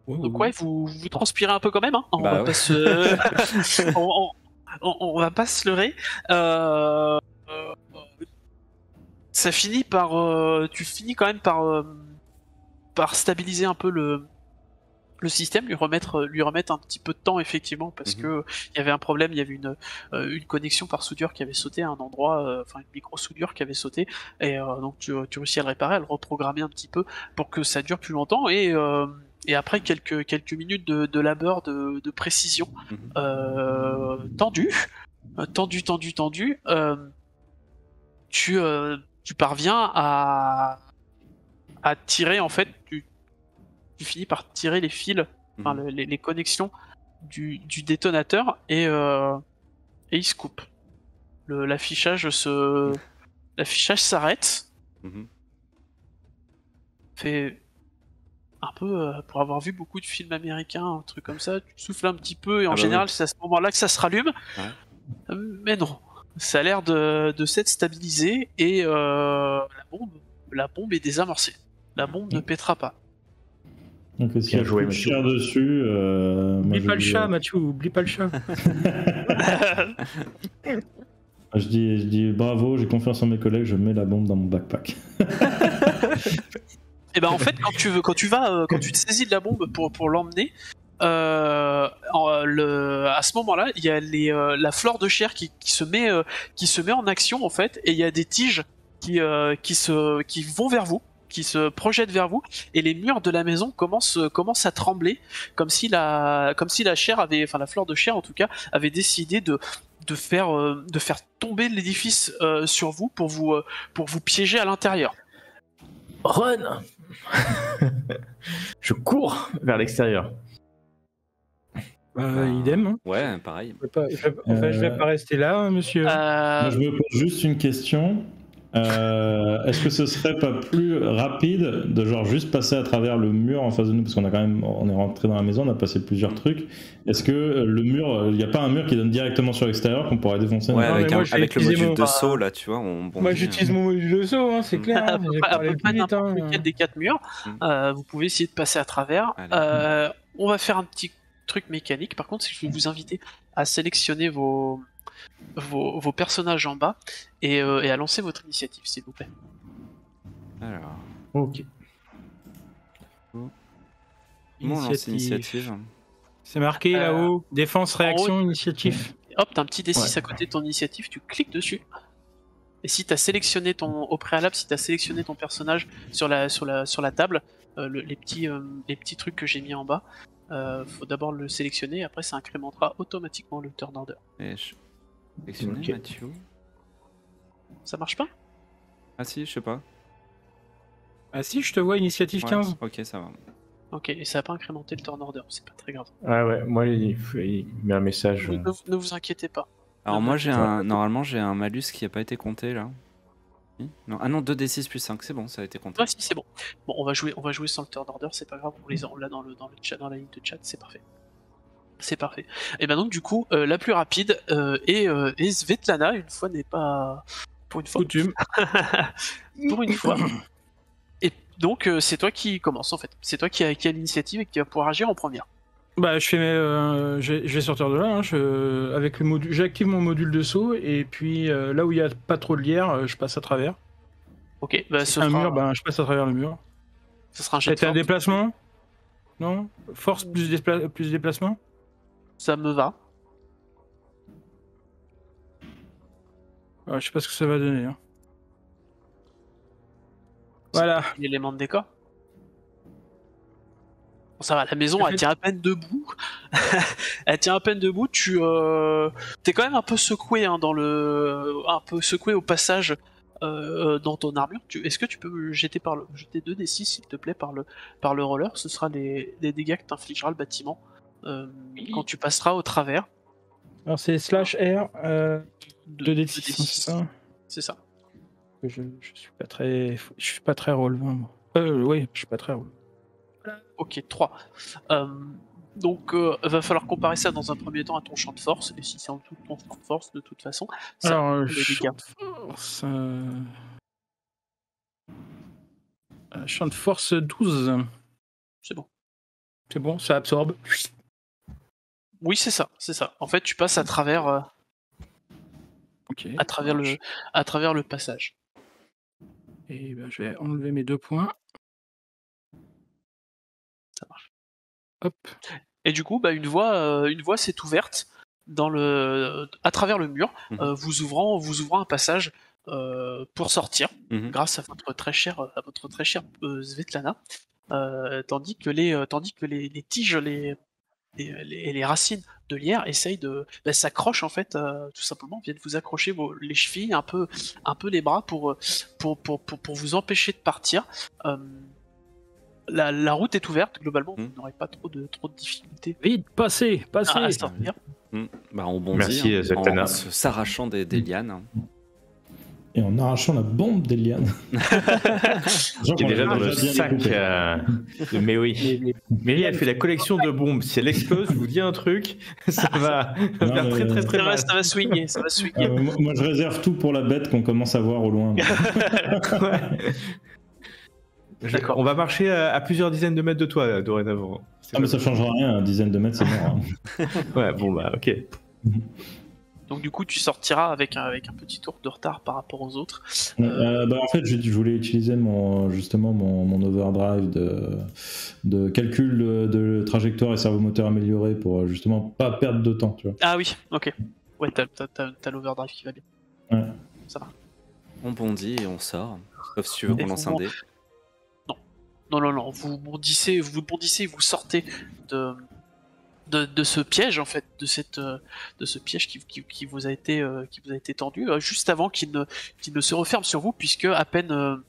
Donc vous transpirez un peu quand même, hein. On va pas se leurrer. ça finit par, tu finis quand même par stabiliser un peu le système, lui remettre un petit peu de temps effectivement, parce que il y avait un problème, il y avait une connexion par soudure qui avait sauté à un endroit, enfin une micro soudure qui avait sauté, et donc tu réussis à le réparer, à le reprogrammer un petit peu pour que ça dure plus longtemps, et après quelques minutes de labeur, de précision, tendu, tu parviens à tirer, en fait, tu finis par tirer les fils, enfin les connexions du détonateur, et il se coupe. L'affichage s'arrête. Fait un peu, pour avoir vu beaucoup de films américains, un truc comme ça, tu souffles un petit peu, et en général c'est à ce moment-là que ça se rallume. Mais non, ça a l'air de s'être stabilisé, et la bombe est désamorcée. La bombe ne pètera pas. Donc s'il y a joué, cher dessus... oublie pas le chat, Mathieu, oublie pas le chat. Je dis bravo, j'ai confiance en mes collègues, je mets la bombe dans mon backpack. Et ben en fait, quand tu te saisis de la bombe pour l'emmener, à ce moment-là, il y a la flore de chair qui se met en action, en fait, et il y a des tiges qui vont vers vous, qui se projettent vers vous, et les murs de la maison commencent à trembler, comme si la chair enfin la flore de chair en tout cas, avait décidé de faire tomber l'édifice sur vous pour vous piéger à l'intérieur. Run. Je cours vers l'extérieur. Idem. Hein. Ouais, pareil. Je vais pas rester là, hein, monsieur. Moi, je me pose juste une question. Est-ce que ce serait pas plus rapide de genre juste passer à travers le mur en face de nous, parce qu'on on est rentré dans la maison, on a passé plusieurs trucs. Est-ce que le mur, il n'y a pas un mur qui donne directement sur l'extérieur qu'on pourrait défoncer? Ouais, avec le module de saut là, tu vois. Moi j'utilise mon module de saut, hein, c'est clair. À peu près n'importe lequel des 4 murs. Vous pouvez essayer de passer à travers. On va faire un petit truc mécanique. Par contre, je vais vous inviter à sélectionner vos personnages en bas, et à lancer votre initiative, s'il vous plaît. Alors. Ok. Comment on lance l'initiative? C'est marqué là-haut. Défense, réaction, initiative. Hop, t'as un petit D6 à côté de ton initiative, tu cliques dessus. Et si t'as sélectionné au préalable, si t'as sélectionné ton personnage sur la table, les petits trucs que j'ai mis en bas, faut d'abord le sélectionner, et après ça incrémentera automatiquement le turn order. Sélectionner Mathieu. Ça marche pas? Ah si, je sais pas. Ah si, je te vois, initiative 15. Ok, ça va. Ok, et ça a pas incrémenté le turn order, c'est pas très grave. Ah ouais, moi il met un message. Ne vous inquiétez pas. Alors moi normalement j'ai un malus qui a pas été compté là. Non. Ah non, 2d6 plus 5, c'est bon, ça a été compté. Ah si, c'est bon. Bon, on va jouer sans le turn order, c'est pas grave, on l'a dans le chat, dans la ligne de chat, c'est parfait. C'est parfait. Et ben donc du coup, la plus rapide est Svetlana, une fois n'est pas... Pour une fois. Coutume. Pour une fois. Et donc c'est toi qui commence en fait. C'est toi qui a l'initiative et qui va pouvoir agir en première. Bah je vais sortir de là, hein. Avec le module, j'active mon module de saut, et puis là où il n'y a pas trop de lierre, je passe à travers. Ok, bah mur, je passe à travers le mur. Ce sera un jet de force. Un déplacement? Non? Force plus déplacement? Ça me va. Je sais pas ce que ça va donner. Hein. Voilà. L'élément de décor. Bon, ça va, la maison elle tient à peine debout. Elle tient à peine debout. Tu t'es quand même un peu secoué, hein, un peu secoué au passage dans ton armure. Est-ce que tu peux me jeter 2d6 s'il te plaît par le roller? Ce sera les dégâts que t'infligera le bâtiment quand tu passeras au travers. Alors c'est /R 2d6. C'est ça. Je suis pas très relevant. Oui, je suis pas très relevant. Ok, 3. Donc, va falloir comparer ça dans un premier temps à ton champ de force, et si c'est en dessous de ton champ de force, de toute façon, ça alors, champ de force 12. C'est bon. C'est bon, ça absorbe. Oui, c'est ça. En fait, tu passes à travers, à travers le passage. Et ben, je vais enlever mes 2 points. Ça marche. Hop. Et du coup, une voie s'est ouverte à travers le mur, vous ouvrant un passage pour sortir, grâce à votre très chère Svetlana, tandis que les tiges, les racines de lierre essayent s'accrochent en fait, tout simplement, viennent vous accrocher les chevilles, un peu les bras pour vous empêcher de partir. La route est ouverte, globalement, vous n'aurez pas trop de difficultés Vite, passez. à sortir. On bondit Merci, Svetlana. en s'arrachant des lianes. Et en arrachant la bombe des lianes. Qui est déjà dans le sac. Mais oui. Mélie, elle fait la collection de bombes. Si elle explose, je vous dis un truc, ça va faire très très très mal. Ça va swinguer. Moi, je réserve tout pour la bête qu'on commence à voir au loin. D'accord. On va marcher à plusieurs dizaines de mètres de toi, dorénavant. Mais ça changera rien, une dizaine de mètres, c'est mort. Ouais, bon, ok. Donc du coup, tu sortiras avec un petit tour de retard par rapport aux autres. En fait, je voulais utiliser mon overdrive de calcul de trajectoire et servomoteur amélioré pour justement pas perdre de temps, tu vois. Ah oui, ok. Ouais, t'as l'overdrive qui va bien. Ouais. Ça va. On bondit et on sort. Sauf si tu veux qu'on lance un dé. Non. Vous bondissez, vous sortez de ce piège en fait, de ce piège qui vous a été tendu juste avant qu'il ne se referme sur vous, puisque à peine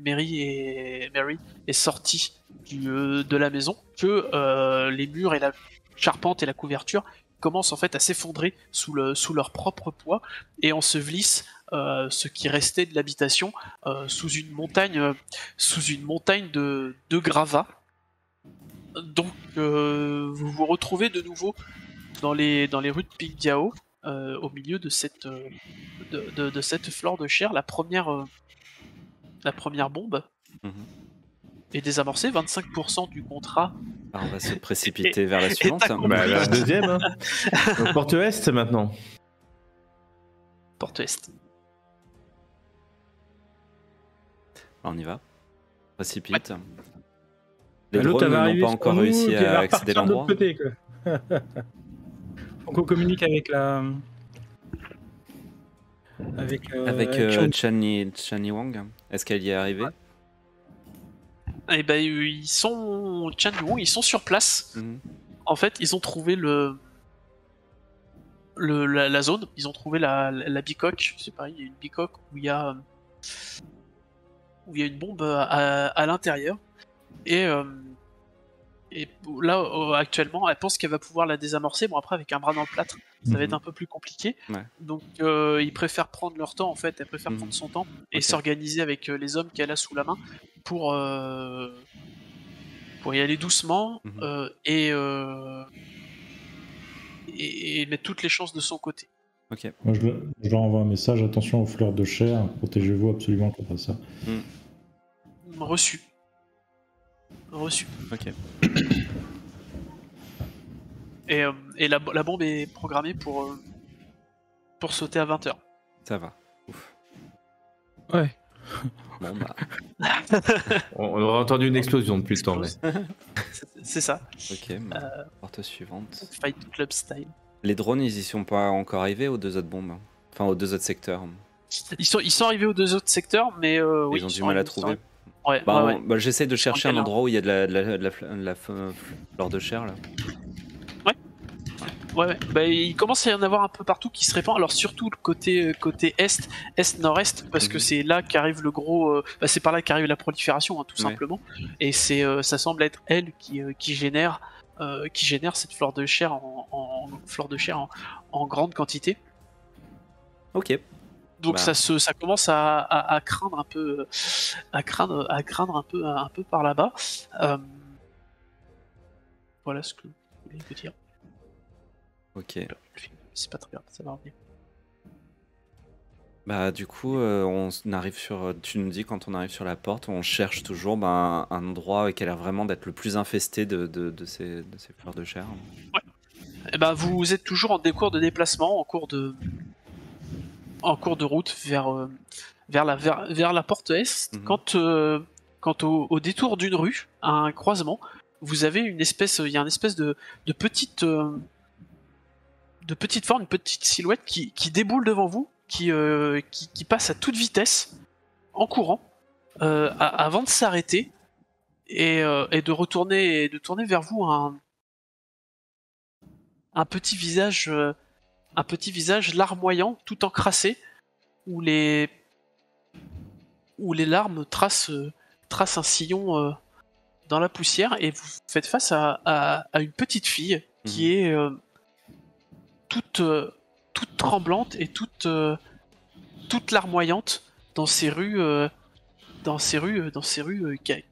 Mary est sortie de la maison que les murs et la charpente et la couverture commencent en fait à s'effondrer sous leur propre poids et ensevelissent ce qui restait de l'habitation sous une montagne de gravats. Donc vous vous retrouvez de nouveau dans les rues de Pingdiao, au milieu de cette flore de chair. La première bombe est désamorcée, 25% du contrat. Alors on va se précipiter vers la suivante. La deuxième, hein. Donc, porte est maintenant. Porte est. On y va. Précipite. Ouais. Les drones n'ont pas encore réussi à accéder à l'endroit. Faut qu'on communique avec Chani Wang. Est-ce qu'elle y est arrivée? Eh ben ils sont sur place. En fait, ils ont trouvé la zone. Ils ont trouvé la bicoque. C'est pareil, il y a une bicoque où il y a une bombe à l'intérieur. Et là, actuellement, elle pense qu'elle va pouvoir la désamorcer. Bon, après, avec un bras dans le plâtre, ça va être un peu plus compliqué. Ouais. Donc, ils préfèrent prendre leur temps, en fait. Elle préfère prendre son temps et s'organiser avec les hommes qu'elle a sous la main pour y aller doucement et mettre toutes les chances de son côté. Ok. Moi, je leur envoie un message, attention aux fleurs de chair, protégez-vous absolument contre ça. Reçu. Ok. Et la bombe est programmée pour sauter à 20h. Ça va. Ouf. Ouais. Bon bah. On aurait entendu une explosion depuis le temps. Mais... C'est ça. Ok, porte suivante. Fight Club style. Les drones, ils y sont pas encore arrivés aux deux autres bombes. Enfin, aux deux autres secteurs. Ils sont arrivés aux deux autres secteurs, mais oui, ils ont du mal à trouver. Ouais, j'essaie de chercher un endroit où il y a de la fleur de chair là. Ouais. Il commence à y en avoir un peu partout qui se répand. Alors surtout le côté est-nord-est, parce que c'est là qu'arrive le gros. C'est par là qu'arrive la prolifération, hein, tout simplement. Et ça semble être elle qui génère cette fleur de chair en grande quantité. Ok. Donc ça commence à craindre un peu, un peu par là-bas. Voilà ce que je voulais vous dire. Ok. C'est pas très grave, ça va revenir. Du coup, on arrive sur. Tu nous dis quand on arrive sur la porte, on cherche toujours un endroit qui a l'air vraiment d'être le plus infesté de ces fleurs de chair. Ouais. Et vous êtes toujours en cours de déplacement, en cours de route vers la porte est, Mhm. quand au détour d'une rue, à un croisement, vous avez il y a une espèce de petite forme, une petite silhouette qui déboule devant vous, qui passe à toute vitesse, en courant, avant de s'arrêter et de tourner vers vous un petit visage larmoyant, tout encrassé, où les larmes tracent un sillon dans la poussière, et vous faites face à une petite fille qui est toute tremblante et toute larmoyante dans ces rues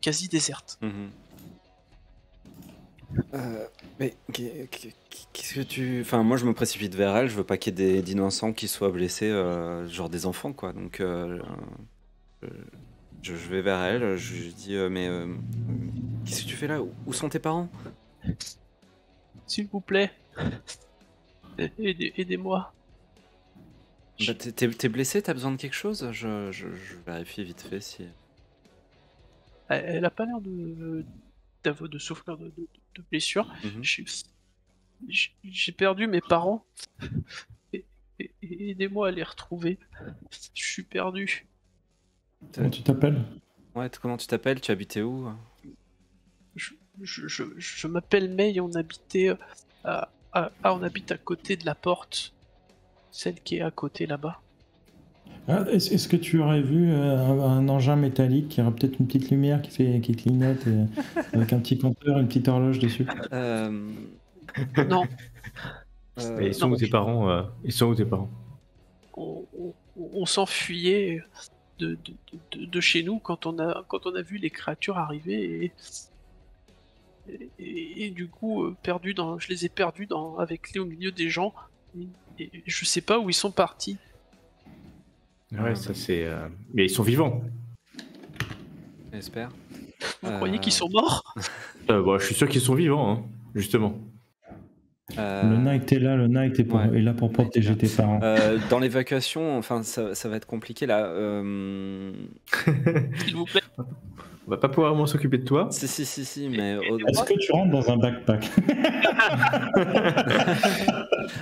quasi désertes. Mhm. Mais qu'est-ce que tu... Enfin, moi, je me précipite vers elle. Je veux pas qu'il y ait d'innocents qui soient blessés, genre des enfants, quoi. Donc, je vais vers elle. Je lui dis, mais qu'est-ce que tu fais là? Où sont tes parents? S'il vous plaît, aidez-moi. Bah, t'es blessé? T'as besoin de quelque chose? Je vérifie vite fait si... Elle a pas l'air de souffrir de blessures. Mhm. J'ai perdu mes parents. Aidez-moi à les retrouver. Je suis perdu. Comment tu t'appelles? Ouais, comment tu t'appelles? Tu habitais où? Je m'appelle May, on habitait on habite à côté de la porte. Celle qui est à côté là-bas. Ah, est-ce que tu aurais vu un engin métallique qui aurait peut-être une petite lumière qui clignote avec un petit compteur, une petite horloge dessus? Non, Et ils sont où tes parents Ils sont où tes parents? on s'enfuyait de chez nous quand on a vu les créatures arriver et du coup je les ai perdus avec les au milieu des gens et je sais pas où ils sont partis. Ouais, ça c'est. Mais ils sont vivants. J'espère. Vous croyez qu'ils sont morts? Bon, je suis sûr qu'ils sont vivants, hein, justement. Le Knight est là, le Knight est là pour protéger tes parents. Dans l'évacuation, enfin, ça va être compliqué là. S'il vous plaît. On va pas pouvoir vraiment s'occuper de toi. Si, mais... Est-ce que tu rentres dans un backpack?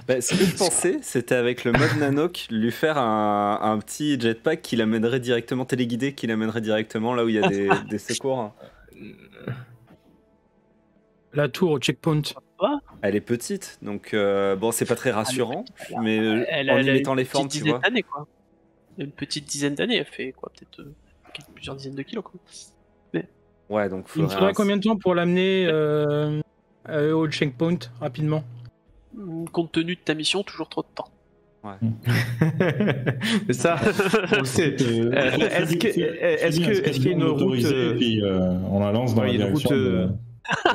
Bah, ce que je pensais, c'était avec le mode Nanook, lui faire un petit jetpack qui l'amènerait directement, téléguidé, qui l'amènerait directement là où il y a des secours. La tour au checkpoint. Elle est petite, donc bon, c'est pas très rassurant, mais Elle en a y mettant les formes, tu vois. Quoi. Une petite dizaine d'années, elle fait quoi, peut-être plusieurs dizaines de kilos, quoi. Ouais, donc Il me faudrait combien de temps pour l'amener au checkpoint rapidement? Compte tenu de ta mission, toujours trop de temps. Ouais. C'est ça, on le sait. Est-ce qu'il y a une route et puis on la lance dans la direction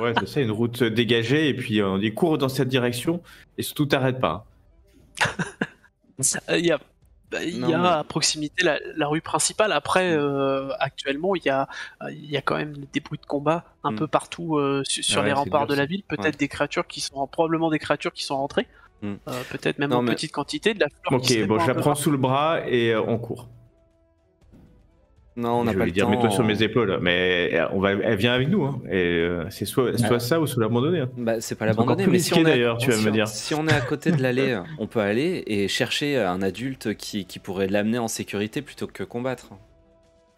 Ouais, c'est ça, une route dégagée et puis on dit cours dans cette direction et surtout t'arrêtes pas. Il y a à proximité la rue principale. Après, actuellement, il y a quand même des bruits de combat un peu partout sur les remparts de la ville. Peut-être probablement des créatures qui sont rentrées. Peut-être même en petite quantité de la flore. Ok, bon, je la prends sous le bras et on court. Non, on n'a pas le temps. Mets-toi sur mes épaules, mais elle vient avec nous. Hein. Et c'est soit ça ou soit l'abandonner. Hein. Bah, c'est pas l'abandonner, mais si on est à côté de l'allée, on peut aller et chercher un adulte qui pourrait l'amener en sécurité plutôt que combattre.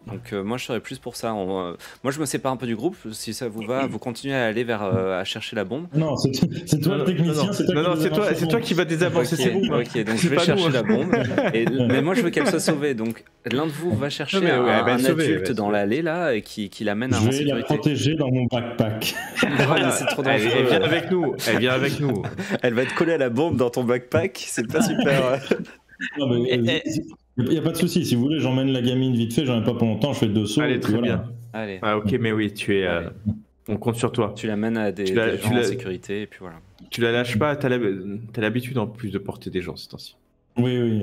Donc moi je serais plus pour ça. Moi je me sépare un peu du groupe. Si ça vous va, vous continuez à aller à chercher la bombe. Non, c'est toi le technicien. C'est toi qui va désamorcer ces bombes. Ok, donc je vais chercher la bombe. Mais moi je veux qu'elle soit sauvée. Donc l'un de vous va chercher un adulte dans l'allée là et qui l'amène à en sécurité. Je vais la protéger dans mon backpack. Voilà, c'est trop dangereux. Elle vient avec nous. Elle va être collée à la bombe dans ton backpack. C'est pas super. Il n'y a pas de souci, si vous voulez, j'emmène la gamine vite fait, j'en ai pas pour longtemps, je fais 2 sauts. Allez, très bien. Allez. Ah, ok, mais oui, on compte sur toi. Tu l'amènes à des gens en sécurité, et puis voilà. Tu la lâches pas, t'as l'habitude en plus de porter des gens ces temps-ci. Oui,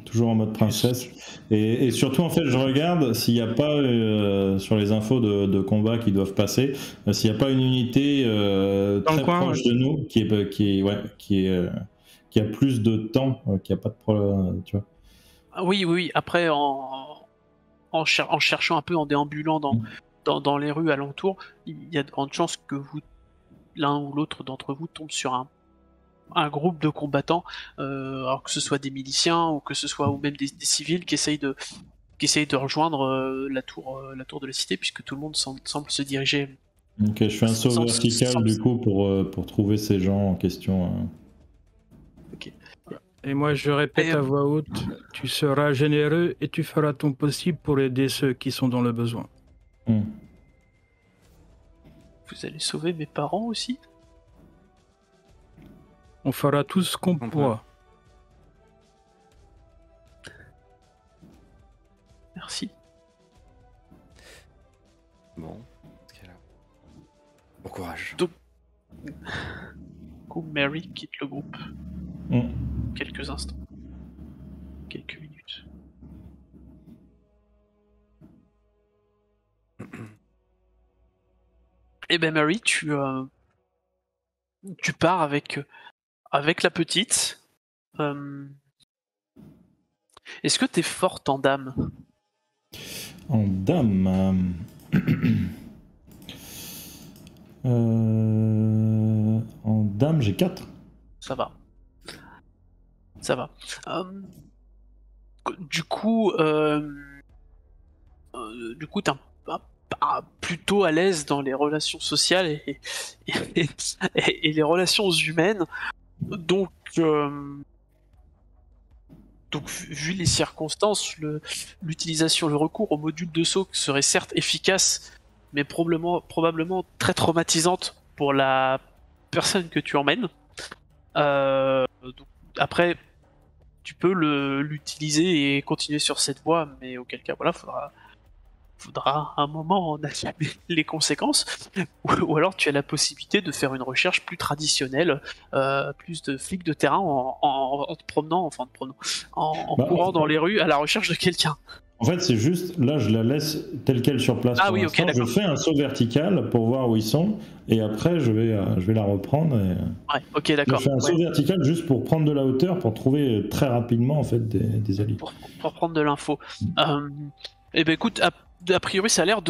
toujours en mode princesse. Et surtout, en fait, je regarde s'il n'y a pas, sur les infos de combat qui doivent passer, s'il n'y a pas une unité très proche de nous qui a plus de temps, qui n'a pas de problème, tu vois. Oui. Après, en en cherchant un peu, en déambulant dans les rues alentours, il y a de grandes chances que l'un ou l'autre d'entre vous tombe sur un groupe de combattants, alors que ce soit des miliciens ou que ce soit ou même des civils qui essayent de rejoindre la tour de la cité, puisque tout le monde semble se diriger. Ok, je fais un saut vertical du coup pour trouver ces gens en question. Et moi, je répète à voix haute, tu seras généreux et tu feras ton possible pour aider ceux qui sont dans le besoin. Vous allez sauver mes parents aussi? On fera tout ce qu'on pourra. Merci. Bon, bon courage. Du coup, Mary quitte le groupe. Quelques instants. Quelques minutes. Eh ben Mary, tu pars avec la petite. Est-ce que t'es forte en dame? En dame. En dame, j'ai 4. Ça va. Ça va. Du coup, t'es plutôt à l'aise dans les relations sociales et les relations humaines. Donc, vu les circonstances, l'utilisation, le recours au module de saut serait certes efficace, mais probablement très traumatisante pour la personne que tu emmènes. Donc, après, tu peux l'utiliser et continuer sur cette voie, mais auquel cas, voilà, faudra un moment en assumer les conséquences, ou alors tu as la possibilité de faire une recherche plus traditionnelle, plus de flics de terrain en te promenant, en courant dans les rues à la recherche de quelqu'un. En fait, c'est juste, là, je la laisse telle quelle sur place. Ah oui, ok, d'accord. Je fais un saut vertical pour voir où ils sont, et après, je vais la reprendre. Ouais, ok, d'accord. Je fais un saut vertical juste pour prendre de la hauteur, pour trouver très rapidement, en fait, des alliés. Pour prendre de l'info. Eh ben écoute, a priori, ça a l'air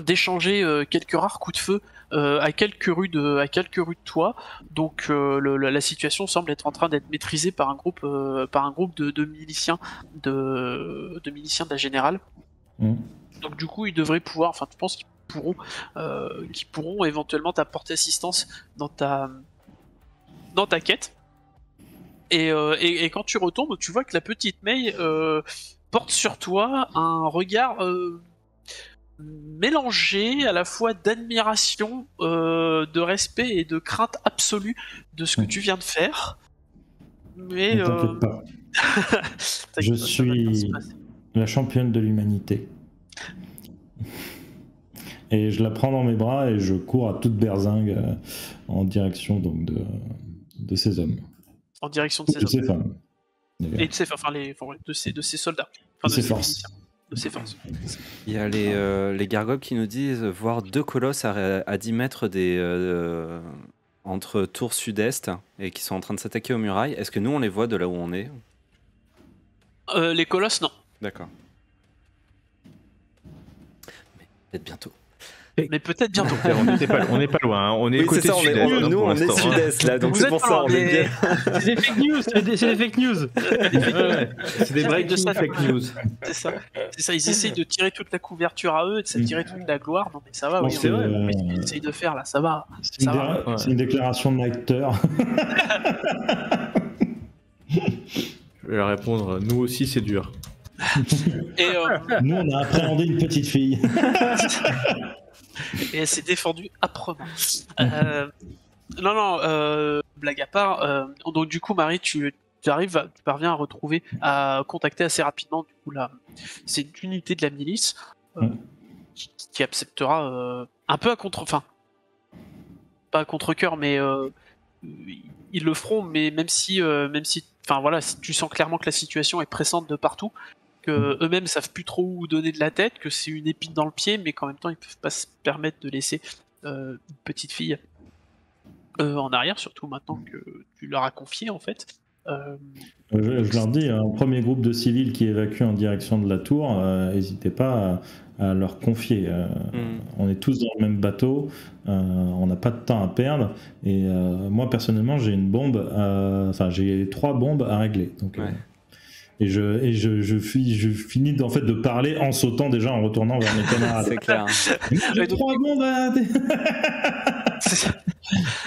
d'échanger quelques rares coups de feu à quelques rues de toi. Donc la situation semble être en train d'être maîtrisée par un groupe de miliciens de la générale. Donc du coup, ils devraient pouvoir, enfin, tu penses qu'ils pourront éventuellement t'apporter assistance dans ta quête. Et quand tu retombes, tu vois que la petite May porte sur toi un regard mélangé à la fois d'admiration, de respect et de crainte absolue de ce que tu viens de faire. Mais ne t'inquiète pas. Je suis la championne de l'humanité. Et je la prends dans mes bras et je cours à toute berzingue en direction donc de ces hommes. En direction de ces hommes. De ces femmes. Et de ces soldats. De ces forces. De ces forces. Il y a les gargobles qui nous disent voir 2 colosses à 10 mètres entre tours sud-est et qui sont en train de s'attaquer aux murailles. Est-ce que nous on les voit de là où on est? Les colosses, non. D'accord. Mais peut-être bientôt. Mais peut-être bientôt. On n'est pas loin, hein. On est côté ça, sud-est. nous on est sud-est là, donc c'est pour ça on est bien. C'est des fake news, c'est des fake news. C'est des breaking fake news. C'est ça, ils essayent de tirer toute la couverture à eux et de s'attirer toute la gloire. Non mais ça va, oui, c'est vrai. Ils essayent de faire là, ça va. C'est une déclaration de l'acteur. Je vais leur répondre, nous aussi c'est dur. Et nous on a appréhendé une petite fille. Et elle s'est défendue âprement. Non, blague à part. Donc du coup, Marie, tu parviens à contacter assez rapidement du coup c'est une unité de la milice qui acceptera un peu pas à contre-cœur, mais ils le feront. Mais même si, enfin voilà, si tu sens clairement que la situation est pressante de partout, que eux-mêmes savent plus trop où donner de la tête, que c'est une épine dans le pied, mais qu'en même temps ils peuvent pas se permettre de laisser une petite fille en arrière, surtout maintenant que tu leur as confié en fait. Je leur dis, un premier groupe de civils qui évacue en direction de la tour, n'hésitez pas à leur confier. On est tous dans le même bateau, on n'a pas de temps à perdre. Et moi, personnellement, j'ai une bombe, j'ai 3 bombes à régler. Donc, et je finis en fait de parler en sautant déjà, en retournant vers mes camarades. C'est clair. J'ai 3 bombes à...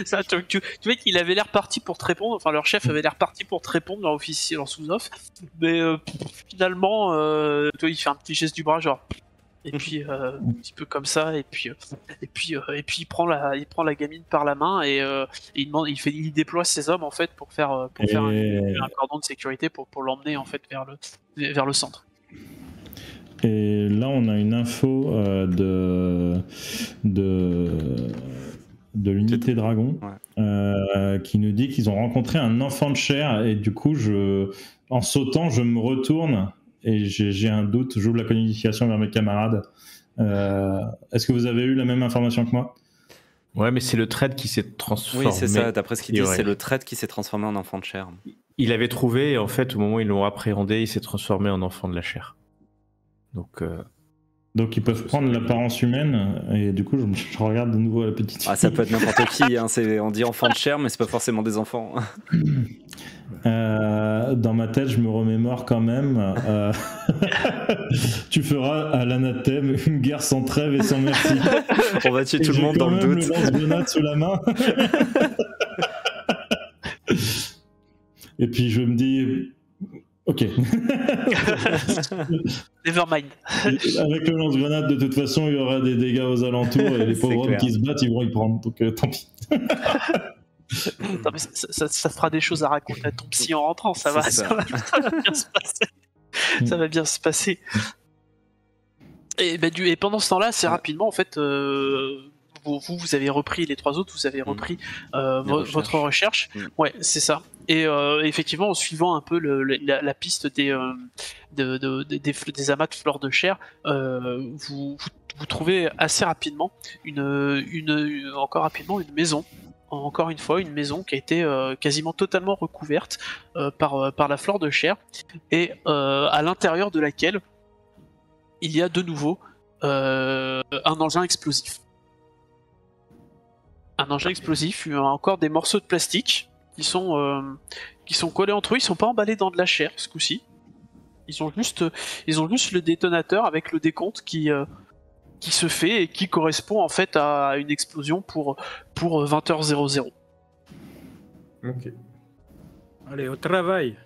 Ça, tu vois qu'il avait l'air parti pour te répondre, enfin leur chef avait l'air parti pour te répondre, leur officier, leur sous-off, mais finalement, toi il fait un petit geste du bras genre, et puis un petit peu comme ça, et puis il prend la gamine par la main et il déploie ses hommes en fait pour faire un cordon de sécurité pour l'emmener en fait vers le centre. Et là on a une info de l'unité Dragon qui nous dit qu'ils ont rencontré un enfant de chair et du coup en sautant je me retourne et j'ai un doute, j'ouvre la communication vers mes camarades. Est-ce que vous avez eu la même information que moi? Ouais, mais c'est le trade qui s'est transformé. Oui, c'est ça, d'après ce qu'il dit, c'est le trade qui s'est transformé en enfant de chair. Il avait trouvé et en fait au moment où ils l'ont appréhendé, il s'est transformé en enfant de la chair. Donc ils peuvent prendre l'apparence humaine et du coup je regarde de nouveau la petite fille. Ah, ça peut être n'importe qui, hein. On dit enfant de chair mais c'est pas forcément des enfants. Dans ma tête je me remémore quand même tu feras à l'anathème une guerre sans trêve et sans merci. On va tuer tout le monde dans le doute. J'ai quand même le lance-grenade sous la main. Et puis je me dis ok. Nevermind. Avec le lance-grenade, de toute façon, il y aura des dégâts aux alentours et les pauvres hommes qui se battent, ils vont y prendre. Donc tant pis. Non, mais ça fera des choses à raconter à ton psy en rentrant. Ça va bien se passer. Ça va bien se passer. Et pendant ce temps-là, assez rapidement, en fait, vous avez repris les 3 autres, vous avez repris votre recherche. Ouais, c'est ça. Et effectivement, en suivant un peu la piste des amas de fleurs de chair, vous trouvez assez rapidement encore rapidement une maison. Encore une fois, une maison qui a été quasiment totalement recouverte par la fleur de chair, et à l'intérieur de laquelle il y a de nouveau un engin explosif. Un engin explosif, encore des morceaux de plastique qui sont collés entre eux. Ils sont pas emballés dans de la chair ce coup-ci. Ils ont juste le détonateur avec le décompte qui se fait et qui correspond en fait à une explosion pour 20h00. Ok. Allez, au travail.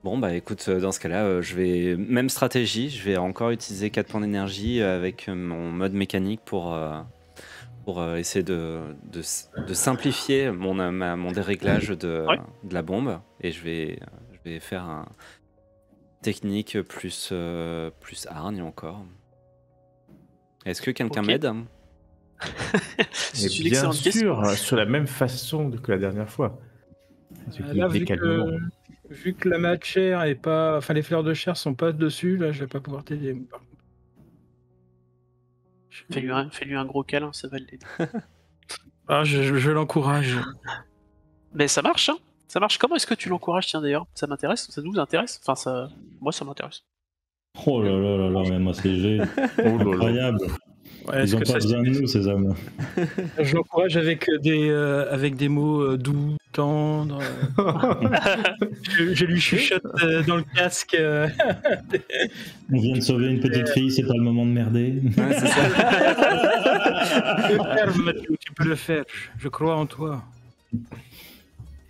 Bon bah écoute, dans ce cas-là, même stratégie, je vais encore utiliser 4 points d'énergie avec mon mode mécanique pour essayer de simplifier mon déréglage de la bombe, et je vais faire un technique plus hargne encore. Est-ce que quelqu'un m'aide? Et bien sûr, sur la même façon que la dernière fois. Là, vu que la matière est pas, enfin les fleurs de chair sont pas dessus, là je vais pas pouvoir t'aider. Fais-lui un gros câlin, ça va l'aider. Ah, je l'encourage. Mais ça marche, hein. Ça marche. Comment est-ce que tu l'encourages, tiens, d'ailleurs? Ça m'intéresse? Ça nous intéresse? Enfin, moi ça m'intéresse. Oh là là là là, mais moi c'est incroyable. Ouais, ils ont pas besoin de nous, ces hommes. Je l'encourage avec des mots doux, tendres. je lui chuchote dans le casque. On vient de sauver une petite fille, c'est pas le moment de merder. Ouais, c'est ça. Tu peux le faire, je crois en toi.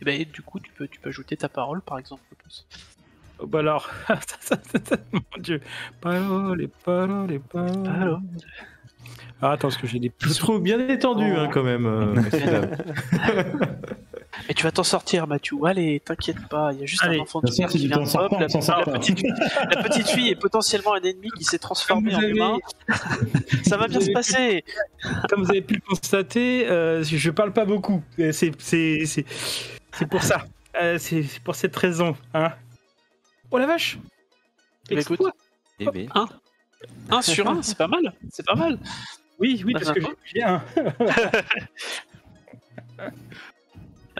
Et ben, du coup, tu peux ajouter ta parole, par exemple, je pense. Oh, bah alors, mon Dieu, parole. Ah, attends, parce que j'ai des petits... Je trouve bien détendu, quand même. Mais tu vas t'en sortir, Mathieu. Allez, t'inquiète pas. Il y a juste un enfant de chair qui vient de pop. La petite fille est potentiellement un ennemi qui s'est transformé en humain. Ça va bien se passer. Comme vous avez pu le constater, je parle pas beaucoup. C'est pour ça. C'est pour cette raison. Hein. Oh la vache. Écoute. Un sur un, c'est pas mal. C'est pas mal. Oui, parce que j'ai un.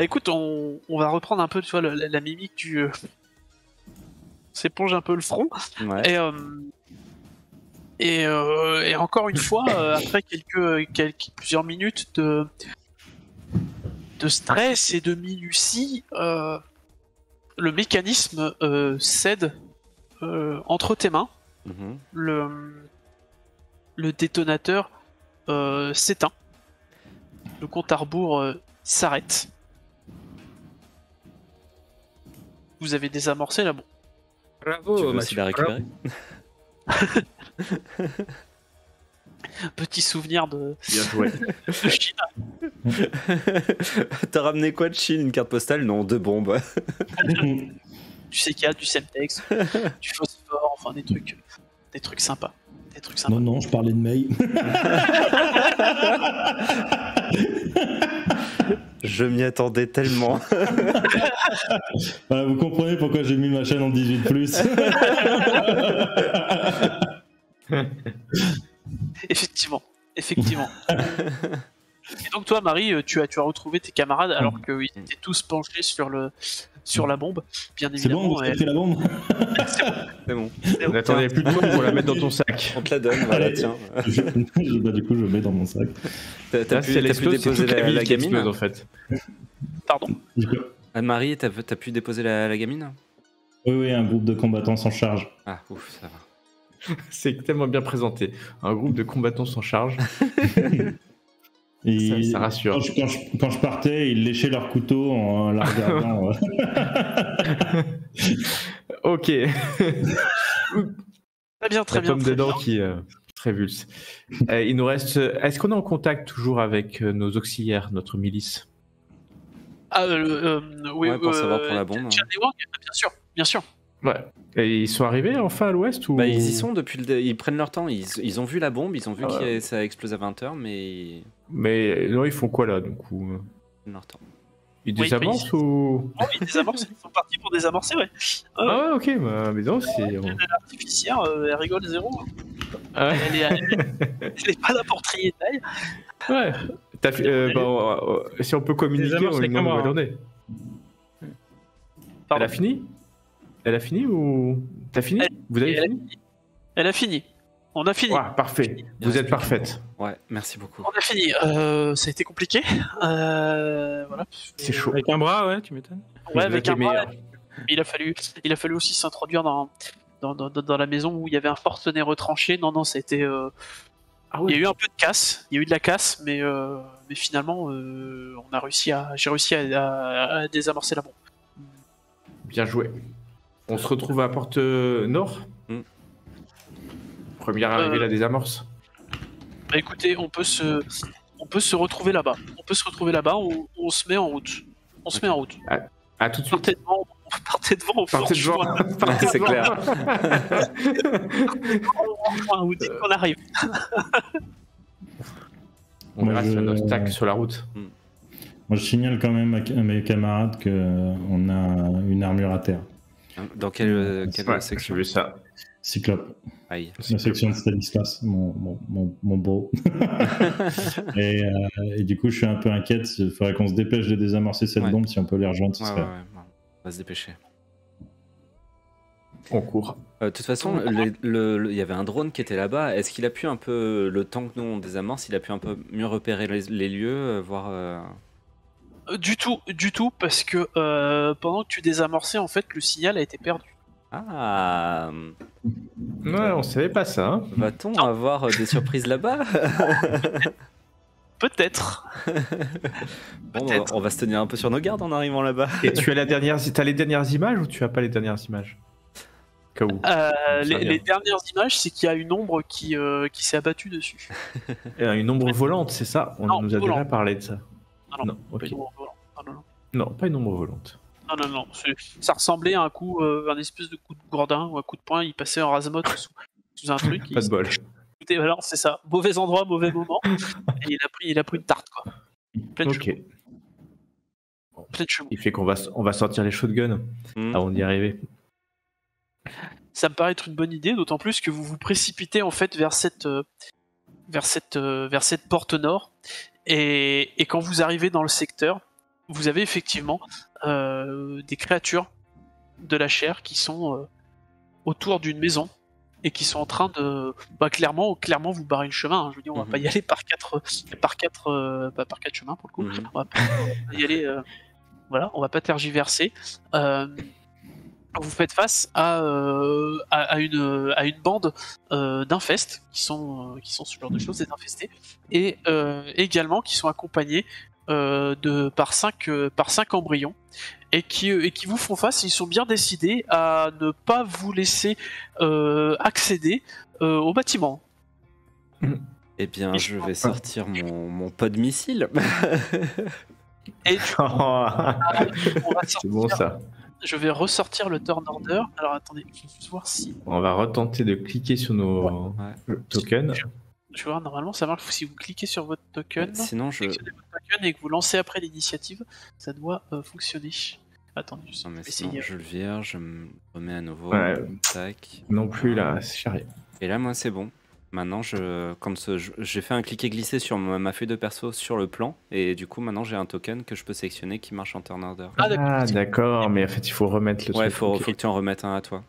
Écoute, on va reprendre un peu, tu vois, la mimique du... on s'éponge un peu le front. Ouais. Et encore une fois, après plusieurs minutes de stress et de minutie, le mécanisme cède entre tes mains. Mhm. Le détonateur s'éteint. Le compte à rebours s'arrête. Vous avez désamorcé la bombe. Bravo, Tu veux aussi la récupérer? Petit souvenir de Bien joué. Chine. T'as ramené quoi de Chine? Une carte postale? Non, 2 bombes. Du C4, du Semtex, du phosphore, enfin des trucs sympas. Des trucs sympas. Non, je parlais de May. Je m'y attendais tellement. Voilà, vous comprenez pourquoi j'ai mis ma chaîne en 18+. Effectivement. Et donc toi, Marie, tu as retrouvé tes camarades alors qu'ils étaient tous penchés sur la bombe, bien C'est bon, évidemment. vous avez pris la bombe? C'est bon. On attendait plus de toi pour la mettre dans ton sac. On te la donne, voilà, tiens. Bah, du coup, je mets dans mon sac. T'as Là, pu c'est l'explose, déposer c'est toute la ville qui gamine? explose, en fait. Pardon. Anne-Marie, t'as pu déposer la gamine? Oui, un groupe de combattants s'en charge. Ah, ouf, ça va. C'est tellement bien présenté. Un groupe de combattants s'en charge. Et Ça rassure. Quand je partais, ils léchaient leur couteau en la regardant. Ok. Très bien. La pomme dedans qui révulse. Il nous reste. Est-ce qu'on est en contact toujours avec nos auxiliaires, notre milice? Ah, oui, Ouais, pour savoir pour la bombe. Tiens, Wang, bien sûr. Ouais. Et ils sont arrivés enfin à l'ouest ou... Bah, ils y sont depuis ils prennent leur temps. Ils ont vu la bombe, ils ont vu Ah ouais. que ça explose à 20h, mais Mais non, ils font quoi là du coup? ils prennent leur temps. Ils Oui, désavancent ou... Oh, ils désamorcent, ils sont partis pour désamorcer, ouais. Ah ouais, ok, bah, mais non, c'est... L'artificière, elle rigole zéro. Ah ouais. Elle est pas là pour trier taille. Ouais. Si on peut communiquer, Désamorce on les lui demande où caméras. elle en est. Pardon. Elle a fini ou... T'as fini? Vous avez fini? Elle a fini. On a fini. Ouais, parfait. Vous êtes parfaite. Ouais, merci beaucoup. On a fini. Ça a été compliqué. Voilà. C'est chaud. Avec un bras, ouais, tu m'étonnes. Ouais, Vous avec êtes les un bras. meilleurs. Il a fallu aussi s'introduire dans la maison où il y avait un porte-nez retranché. Non, ça a été. Ah Il y a eu un peu de casse. Il y a eu de la casse, mais finalement, j'ai réussi à désamorcer la bombe. Bien joué. On se retrouve à Porte Nord. Mm. Première arrivée, la désamorce. Bah écoutez, on peut se retrouver là-bas. On se met en route. À tout de suite. Partez devant, on Partez forge devant. loin. Partez C'est devant. clair. On rejoint, vous dites qu'on arrive. On verra si on a notre stack sur la route. Moi, je signale quand même à mes camarades qu'on a une armure à terre. Dans quelle Ouais, section? j'ai vu ça. Cyclope. Aïe. La section de Stanislas, mon beau. et du coup, je suis un peu inquiète. Il faudrait qu'on se dépêche de désamorcer cette Ouais. bombe. Si on peut les rejoindre, ce Ouais, serait... on va se dépêcher. On court. De toute façon, il y avait un drone qui était là-bas. Est-ce qu'il a pu un peu, le temps que nous on désamorce, il a pu un peu mieux repérer les lieux, voir... Du tout, parce que pendant que tu désamorçais, en fait, le signal a été perdu. Ah, Ouais, on savait pas ça. Hein. va-t-on avoir des surprises là-bas? Peut-être. Bon, Peut-être. on va se tenir un peu sur nos gardes en arrivant là-bas. Et tu as t'as les dernières images ou tu as pas les dernières images? Au cas où. Les dernières images, c'est qu'il y a une ombre qui s'est abattue dessus. Une ombre volante, c'est ça? On Non, nous a volant. déjà parlé de ça. Non, ok. pas une ombre volante. Non. Non, pas une ombre volante. Non. Ça ressemblait à un espèce de coup de gourdin ou un coup de poing. Il passait en rasemote sous un truc. Pas de bol. Alors, c'est ça. Mauvais endroit, mauvais moment. Et il a pris une tarte, quoi. Plein de Ok. chevaux. Plein de chevaux. Il fait qu'on va sortir les shotguns avant d'y arriver. Ça me paraît être une bonne idée, d'autant plus que vous vous précipitez en fait vers cette porte nord. Et quand vous arrivez dans le secteur, vous avez effectivement des créatures de la chair qui sont autour d'une maison et qui sont en train de clairement vous barrer le chemin. Hein. Je veux dire, on va pas y aller par quatre chemins pour le coup. On va pas y aller. Voilà, on va pas tergiverser. Vous faites face à une bande d'infestes qui sont ce genre de choses, des infestés, et également qui sont accompagnés par cinq embryons et qui vous font face. Ils sont bien décidés à ne pas vous laisser accéder au bâtiment. Eh bien, je vais sortir mon pod missile. Et du coup, on va C'est bon ça. Je vais ressortir le turn order. Alors attendez, je vais juste voir si. On va retenter de cliquer sur nos tokens. Je vais voir, normalement ça marche si vous cliquez sur votre token. Sinon, sélectionnez votre token et que vous lancez après l'initiative, ça doit fonctionner. Attendez, Non, mais essayer. sinon, je le vire, je me remets à nouveau. Ouais. Tac. Non plus là, c'est charrié. Et là, moi, c'est bon. Maintenant, j'ai fait un cliquer-glisser sur ma feuille de perso sur le plan, et du coup, maintenant, j'ai un token que je peux sélectionner qui marche en turn order. Ah d'accord, mais en fait, il faut remettre le Ouais, truc. faut que tu en remettes un à toi.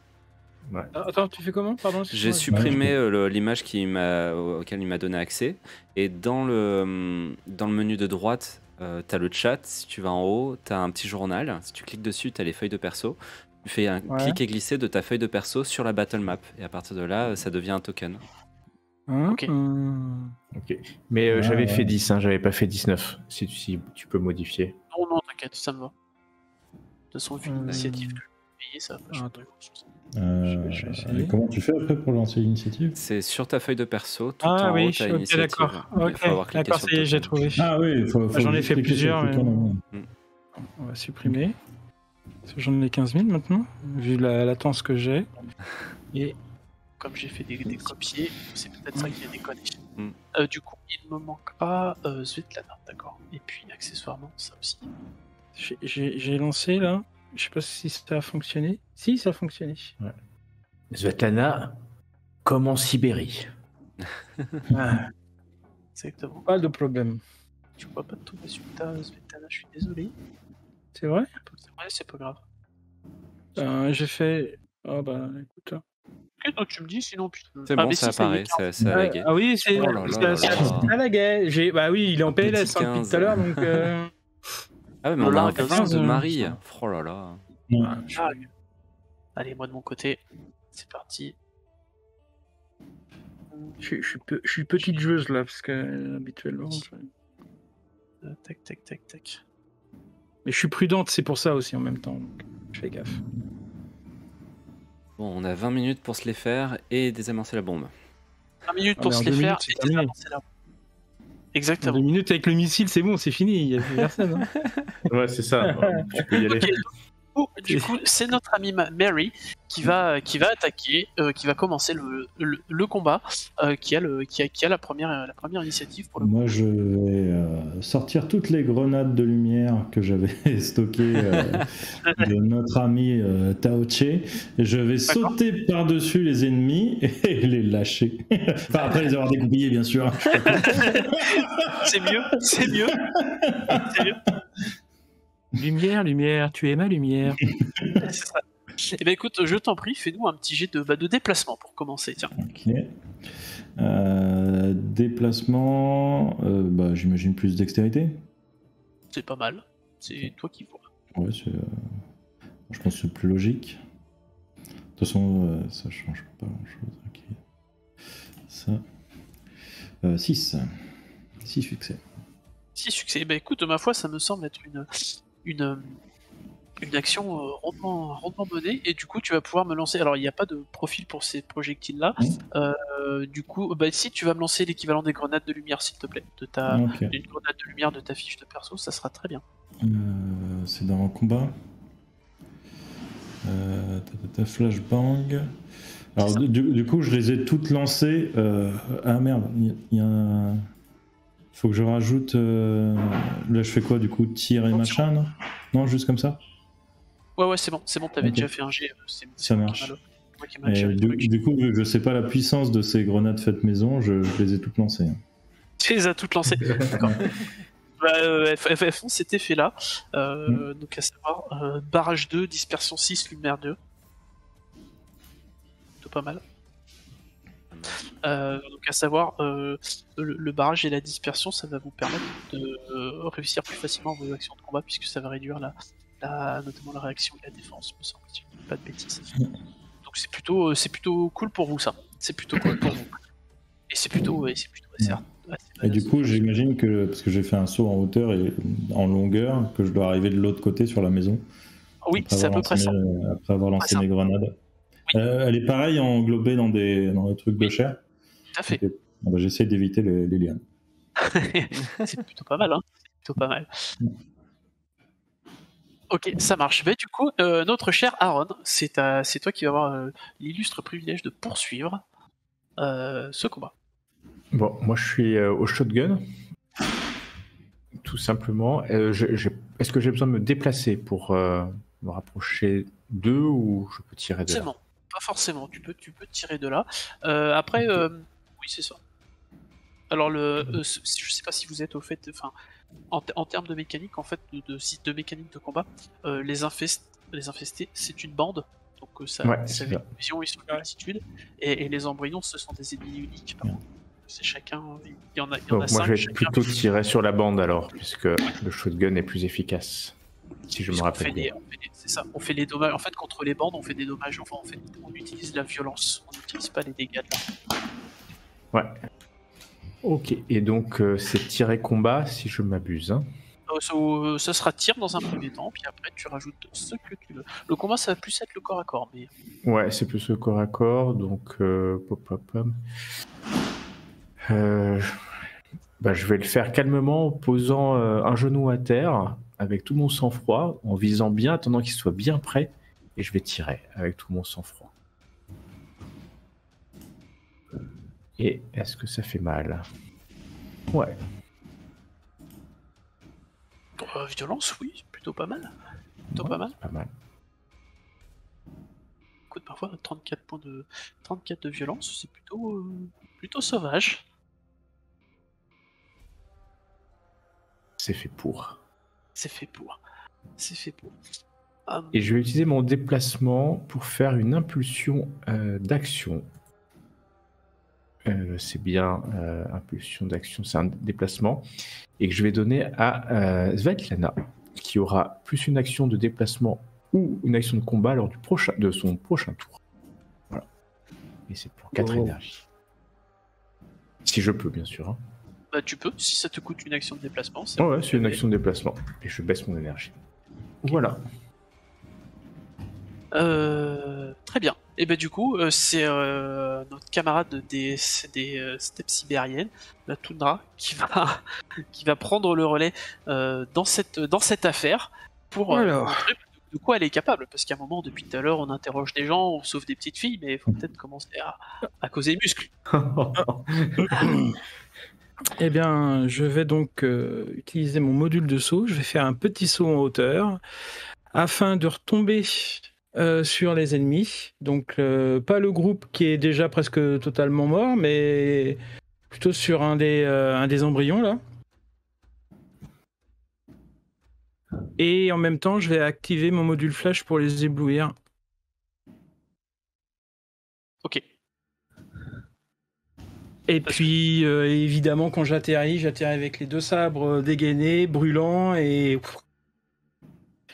Ouais. Attends, tu fais comment? Pardon. J'ai supprimé l'image auquel il m'a donné accès, et dans le menu de droite, t'as le chat. Si tu vas en haut, t'as un petit journal. Si tu cliques dessus, t'as les feuilles de perso. Tu fais un clic et glisser de ta feuille de perso sur la battle map, et à partir de là, ça devient un token. Ok. Ok. Mais j'avais fait 10, hein, j'avais pas fait 19. Si tu peux modifier. Non, t'inquiète, ça me va. De toute façon, vu l'initiative que je vais payer, ça va pas changer grand-chose. Et comment tu fais après pour lancer l'initiative? C'est sur ta feuille de perso, tout en haut, t'as initiative. D'accord. Il faut avoir cliqué D'accord, sur ça y est, le j'ai token. trouvé. Ah oui, J'en ai fait cliquer sur plusieurs. le bouton, On va supprimer. Parce que j'en ai 15 000 maintenant, vu la latence que j'ai. Et Comme j'ai fait des copiés, c'est peut-être ça qui a déconné. Mm. Du coup, il me manquera Svetlana, d'accord. Et puis, accessoirement, ça aussi. j'ai lancé là. Je sais pas si ça a fonctionné. Si, ça a fonctionné. Ouais. Svetlana, comme en Sibérie. Exactement. Pas de problème. Tu vois pas de tout résultat, Svetlana, je suis désolé. C'est vrai? Ouais, c'est pas grave. J'ai fait. Oh bah écoute. Ok, donc tu me dis, sinon putain. C'est bon, ça apparaît, ça a lagué. Ah oui, c'est. Oh là là là là. Ça laguait. Bah oui, il est en PLS petit depuis tout à l'heure, donc. Ah ouais, mais on a un 15 de 15, Marie. Oh là là. Ah, allez, moi de mon côté, c'est parti. Je suis petite joueuse là, parce que habituellement. Tac. Mais je suis prudente, c'est pour ça aussi en même temps. Donc je fais gaffe. Bon, on a 20 minutes pour se les faire et désamorcer la bombe. 1 minute pour mais en se les 2 faire minutes, c'est et terminé. désamorcer la bombe. En Exactement. 2 minutes avec le missile, c'est bon, c'est fini. Il y a plus personne. Hein. Ouais, c'est ça. Tu peux y aller. Ok, du coup, c'est notre amie Mary qui va attaquer, qui va commencer le combat, qui a la première initiative pour le coup. Moi, je vais sortir toutes les grenades de lumière que j'avais stockées de notre ami Taoche. Et je vais sauter par-dessus les ennemis et les lâcher. Enfin, après les avoir découpillés, bien sûr. C'est mieux. Lumière, tu es ma lumière. C'est ça. Eh ben écoute, je t'en prie, fais-nous un petit jet de déplacement pour commencer. Tiens. Ok. Déplacement, j'imagine plus dextérité. C'est pas mal. C'est toi qui vois. Ouais, je pense que c'est plus logique. De toute façon, ça change pas grand-chose. Ok. Ça. 6. 6 succès. 6 succès. Eh ben écoute, ma foi, ça me semble être une action rondement menée, et du coup tu vas pouvoir me lancer. Alors il n'y a pas de profil pour ces projectiles là. Du coup, si tu vas me lancer l'équivalent des grenades de lumière, s'il te plaît, d'une grenade de lumière de ta fiche de perso, ça sera très bien. C'est dans le combat. Flashbang. Alors du coup je les ai toutes lancées. Ah merde, il y a un... Faut que je rajoute... Là je fais quoi du coup? Tir et machin, non? Non, juste comme ça? Ouais, c'est bon, t'avais Ok. déjà fait un jet. Ça marche. Du coup, vu que je sais pas la puissance de ces grenades faites maison, je les ai toutes lancées. Tu les as toutes lancées. D'accord. Font cet effet-là. Donc à savoir barrage 2, dispersion 6, lumière 2. Plutôt pas mal. Donc à savoir le barrage et la dispersion, ça va vous permettre de réussir plus facilement vos actions de combat puisque ça va réduire notamment la réaction et la défense, me semble-t-il, pas de bêtises. Donc c'est plutôt cool pour vous ça. C'est plutôt cool pour vous. Et c'est plutôt assez Et du coup, j'imagine que, parce que j'ai fait un saut en hauteur et en longueur, que je dois arriver de l'autre côté sur la maison. Oui, c'est à peu près ça. Après avoir lancé mes grenades. Oui. Elle est pareille englobée dans des trucs de chair. Tout à fait. Okay. Bon, bah, j'essaie d'éviter les lianes. C'est plutôt pas mal, hein. C'est plutôt pas mal. Ok, ça marche. Bah, du coup, notre cher Aaron, c'est toi qui vas avoir l'illustre privilège de poursuivre ce combat. Bon, moi je suis au shotgun, tout simplement. Est-ce que j'ai besoin de me déplacer pour me rapprocher d'eux ou je peux tirer de là? Non, pas forcément. Tu peux tirer de là. Après, oui, c'est ça. Alors, je sais pas si vous êtes au fait, enfin, en termes de mécanique, en fait, de mécanique de combat, les infestés, c'est une bande. Donc ça fait une vision, ils sont une multitude, et les embryons, ce sont des ennemis uniques. Par contre. C'est chacun, il y en a moi 5. je vais plutôt tirer sur la bande alors, puisque le shotgun est plus efficace, si je me rappelle bien. C'est ça, on fait les dommages, en fait contre les bandes on fait des dommages, enfin on utilise la violence, on n'utilise pas les dégâts de là. Ouais. Ok, et donc c'est tirer combat si je m'abuse. Hein. Ça sera tir dans un premier temps, puis après tu rajoutes ce que tu veux. Le combat ça va plus être le corps à corps, mais... Ouais, c'est plus le corps à corps, donc je vais le faire calmement en posant un genou à terre avec tout mon sang-froid, en visant bien, attendant qu'il soit bien prêt, et je vais tirer avec tout mon sang-froid. Et est-ce que ça fait mal? Ouais. Violence, oui, plutôt pas mal. Plutôt pas mal. Pas mal. Écoute, parfois 34 de violence, c'est plutôt sauvage. C'est fait pour. Et je vais utiliser mon déplacement pour faire une impulsion d'action. C'est bien impulsion d'action, c'est un déplacement. Et que je vais donner à Svetlana, qui aura plus une action de déplacement ou une action de combat lors de son prochain tour. Voilà. Et c'est pour 4 énergies. Si je peux, bien sûr. Hein. Bah tu peux, si ça te coûte une action de déplacement. Ouais, c'est une action de déplacement. Et je baisse mon énergie. Okay. Voilà. Très bien. Et bah du coup, c'est notre camarade des steppes sibériennes, la toundra, qui va prendre le relais dans cette affaire pour montrer de quoi elle est capable. Parce qu'à un moment, depuis tout à l'heure, on interroge des gens, on sauve des petites filles, mais il faut peut-être commencer à causer muscles. Eh bien, je vais donc utiliser mon module de saut. Je vais faire un petit saut en hauteur afin de retomber sur les ennemis. Donc, pas le groupe qui est déjà presque totalement mort, mais plutôt sur un des embryons, là. Et en même temps, je vais activer mon module flash pour les éblouir. Ok. Et puis, évidemment, quand j'atterris avec les 2 sabres dégainés, brûlants, et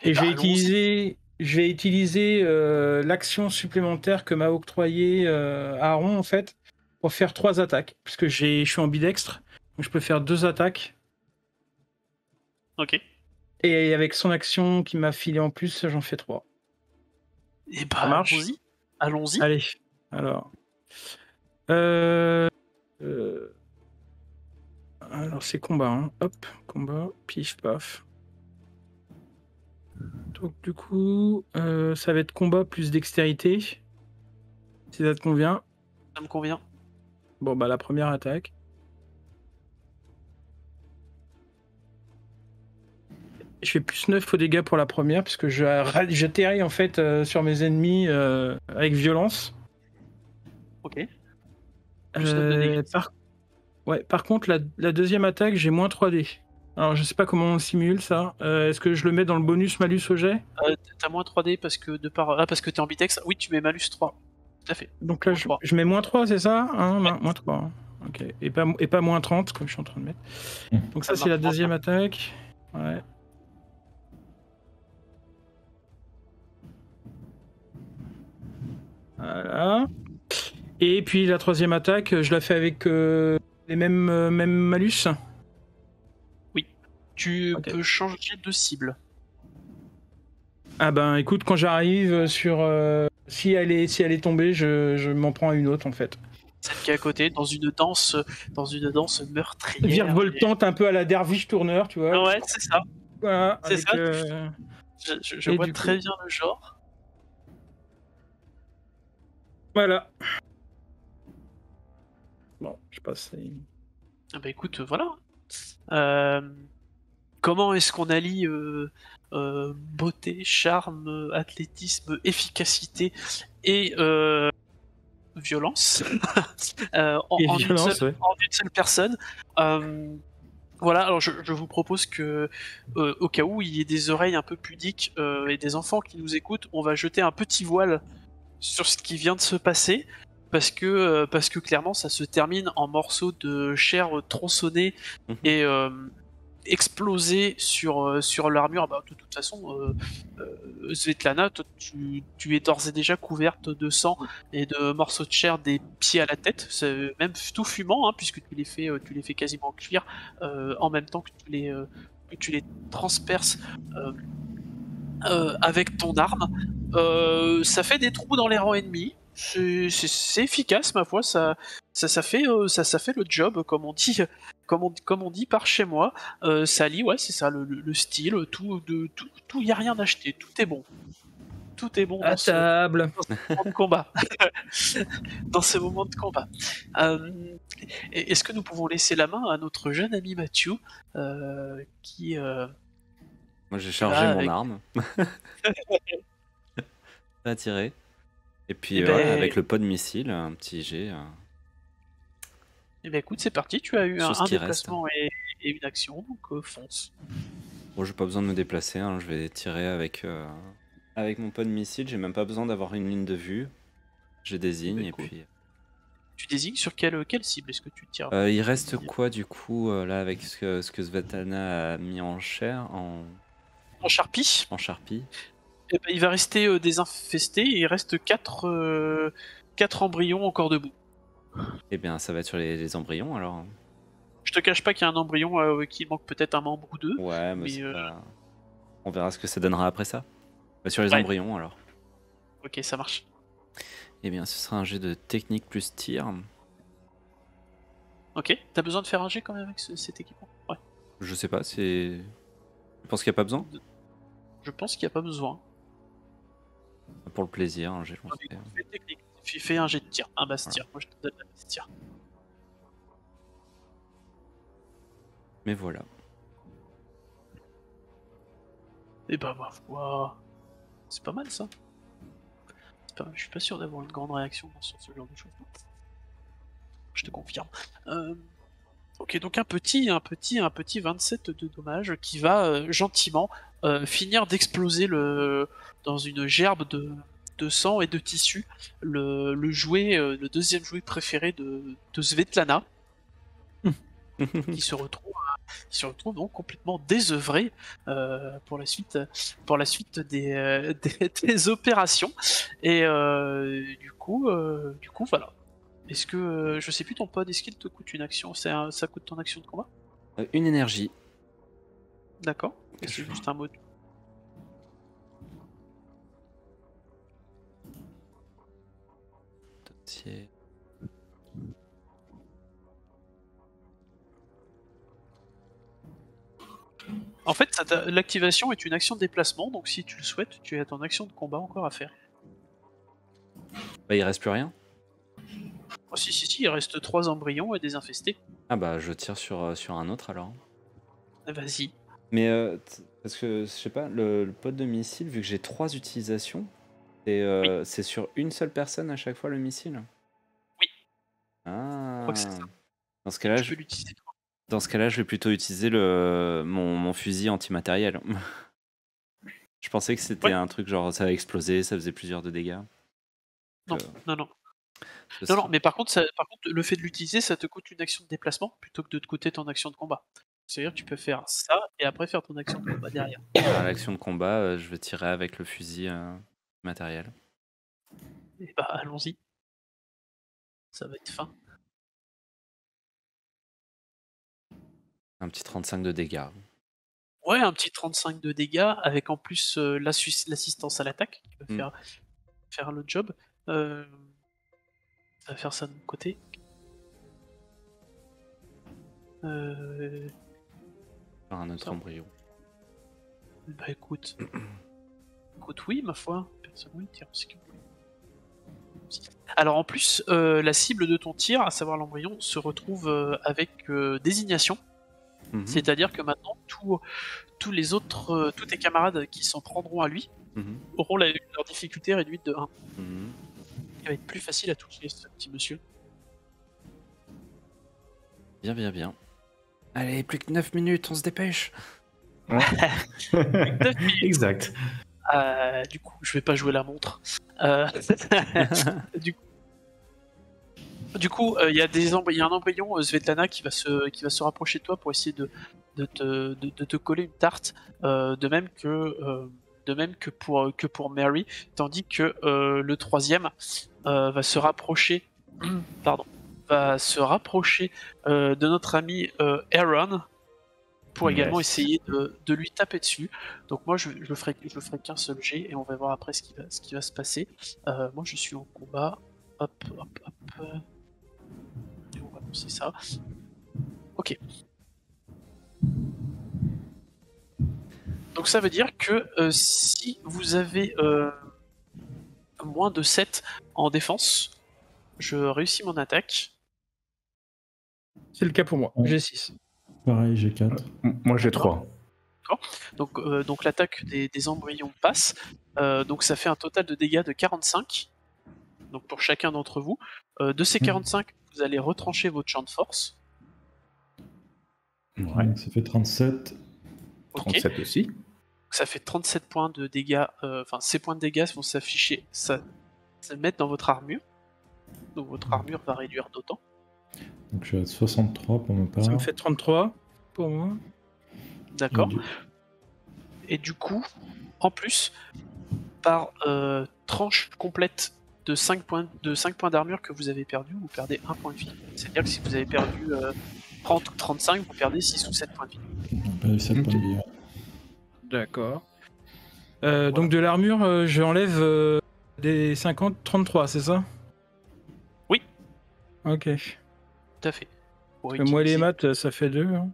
je vais utiliser l'action supplémentaire que m'a octroyé Aaron, en fait, pour faire 3 attaques, puisque je suis ambidextre, donc je peux faire 2 attaques. Ok. Et avec son action qui m'a filé en plus, j'en fais 3. Et bah, allons-y. Allez, alors... Alors c'est combat, hein. Hop, combat, pif, paf. Donc du coup, ça va être combat plus dextérité. Si ça te convient. Ça me convient. Bon bah la première attaque. Je fais plus 9 aux dégâts pour la première, puisque j'atterris en fait sur mes ennemis avec violence. Ok. Par contre, la deuxième attaque, j'ai moins 3D. Alors, je sais pas comment on simule ça. Est-ce que je le mets dans le bonus-malus au jet? T'as moins 3D parce que parce que t'es ambidextre. Oui, tu mets malus 3. Tout à fait. Donc là, Moins 3. je mets moins 3, c'est ça hein, moins 3. Ok. Et pas moins 30, comme je suis en train de mettre. Donc ça, c'est la deuxième attaque. Ouais. Voilà. Et puis la troisième attaque, je la fais avec les mêmes malus. Tu peux changer de cible. Ah ben écoute, quand j'arrive sur... si elle est tombée, je m'en prends une autre en fait. Celle qui est à côté, dans une danse meurtrière. Virevoltante un peu à la Dervish Tourner, tu vois. Ouais, c'est ça. Voilà, C'est ça. Je vois très coup... bien le genre. Voilà. Bon, je passe. Ah bah écoute, voilà. Comment est-ce qu'on allie beauté, charme, athlétisme, efficacité et violence en une seule personne. Voilà, alors je vous propose que, au cas où il y ait des oreilles un peu pudiques et des enfants qui nous écoutent, on va jeter un petit voile sur ce qui vient de se passer, parce que clairement ça se termine en morceaux de chair tronçonnés et explosés sur l'armure. Bah, de toute façon, Svetlana, toi, tu es d'ores et déjà couverte de sang et de morceaux de chair des pieds à la tête, c'est même tout fumant, hein, puisque tu les fais quasiment cuire en même temps que tu les transperces avec ton arme. Ça fait des trous dans les rangs ennemis. C'est efficace, ma foi. Ça fait le job, comme on dit par chez moi. Ça lie, ouais, c'est ça, le style, tout, y a rien acheté. Tout est bon. Tout est bon à table. dans ce moment de combat. Dans ce moment de combat. Est-ce que nous pouvons laisser la main à notre jeune ami Mathieu, qui Moi j'ai chargé mon arme. À tirer. Et puis avec le pod missile, un petit jet. Eh ben écoute, c'est parti, tu as eu un déplacement et une action, donc fonce. Bon, j'ai pas besoin de me déplacer, hein, je vais tirer avec mon pod missile, j'ai même pas besoin d'avoir une ligne de vue. Je désigne et puis... Tu désignes sur quelle cible est-ce que tu tires? Il reste quoi du coup là avec ce que Svetlana a mis en chair en charpie. En charpie. Eh ben, il va rester désinfesté et il reste 4 embryons encore debout. Eh bien ça va être sur les embryons alors. Je te cache pas qu'il y a un embryon qui manque peut-être un membre ou deux. Ouais, mais pas... On verra ce que ça donnera après ça. Bah, sur les embryons alors. Ok, ça marche. Eh bien ce sera un jet de technique plus tir. Ok, t'as besoin de faire un jet quand même avec cet équipement? Ouais. Je sais pas, c'est... Je pense qu'il n'y a pas besoin? Je pense qu'il n'y a pas besoin. Pour le plaisir, un jet. Fais un jet de tir, un basse tir. Moi je te donne la basse tir. Mais voilà. Et bah wow. C'est pas mal ça. Je suis pas sûr d'avoir une grande réaction sur ce genre de choses. Je te confirme. Ok, donc un petit 27 de dommages qui va gentiment finir d'exploser dans une gerbe de sang et de tissu le deuxième jouet préféré de Svetlana, qui se retrouve donc complètement désœuvré pour la suite des opérations. Et du coup voilà. Est-ce que je sais plus ton pod, est-ce qu'il te coûte une action? Ça coûte ton action de combat? Une énergie. D'accord. C'est juste un mot. En fait, l'activation est une action de déplacement, donc si tu le souhaites, tu as ton action de combat encore à faire. Bah il reste plus rien. Oh, si, il reste 3 embryons et des infestés. Ah bah je tire sur un autre alors. Vas-y. Mais parce que je sais pas, le pod de missile, vu que j'ai 3 utilisations, c'est sur une seule personne à chaque fois le missile? Oui. Ah. Je crois que c'est ça. Dans ce cas-là, je peux l'utiliser. Dans ce cas-là, je vais plutôt utiliser mon fusil antimatériel. Je pensais que c'était un truc genre ça a explosé, ça faisait plusieurs de dégâts. Non, non, non. Je Non, non, serais- mais par contre, le fait de l'utiliser, ça te coûte une action de déplacement plutôt que de te coûter ton action de combat. C'est-à-dire que tu peux faire ça et après faire ton action de combat derrière. À l'action de combat, je vais tirer avec le fusil matériel. Et bah, allons-y. Ça va être fin. Un petit 35 de dégâts. Ouais, un petit 35 de dégâts avec en plus l'assistance à l'attaque qui va faire le job. Ça va faire ça de mon côté. Par un autre embryon. Bah écoute. Écoute, oui, ma foi. Personne oui, tire. Alors en plus, la cible de ton tir, à savoir l'embryon, se retrouve avec désignation. Mhm. C'est-à-dire que maintenant, tous les autres, tous tes camarades qui s'en prendront à lui Mhm. auront leur difficulté réduite de 1. Mhm. Il va être plus facile à toucher, ce petit monsieur. Bien, bien, bien. Allez, plus que 9 minutes, on se dépêche. Exact. Du coup, je vais pas jouer la montre. Du coup, il y a un embryon, Svetlana, qui va se rapprocher de toi pour essayer de te coller une tarte, de même que pour Mary, tandis que le troisième va se rapprocher, de notre ami Aaron pour également essayer de lui taper dessus. Donc moi je ferai qu'un seul jet et on va voir après ce qui va se passer. Moi je suis en combat. Hop. Et on va lancer ça. Ok. Donc ça veut dire que si vous avez moins de 7 en défense, je réussis mon attaque. C'est le cas pour moi. Ouais. J'ai 6. Pareil, j'ai 4. Moi j'ai 3. Donc l'attaque des embryons passe. Donc ça fait un total de dégâts de 45. Donc pour chacun d'entre vous. De ces 45, vous allez retrancher votre champ de force. Ouais. Donc ça fait 37. Ok. 37 aussi. Ça fait 37 points de dégâts. Enfin, ces points de dégâts vont s'afficher, se mettre dans votre armure. Donc votre armure va réduire d'autant. Donc je suis à 63 pour ma part. Ça me fait 33 pour moi. D'accord. Et du coup, en plus, par tranche complète de 5 points d'armure que vous avez perdu, vous perdez 1 point de vie. C'est-à-dire que si vous avez perdu 30 ou 35, vous perdez 6 ou 7 points de vie. On perd 7 points de vie. D'accord. Donc de l'armure, j'enlève des 50, 33, c'est ça? Oui. Ok. Tout à fait. Moi les maths, ça fait 2. Hein.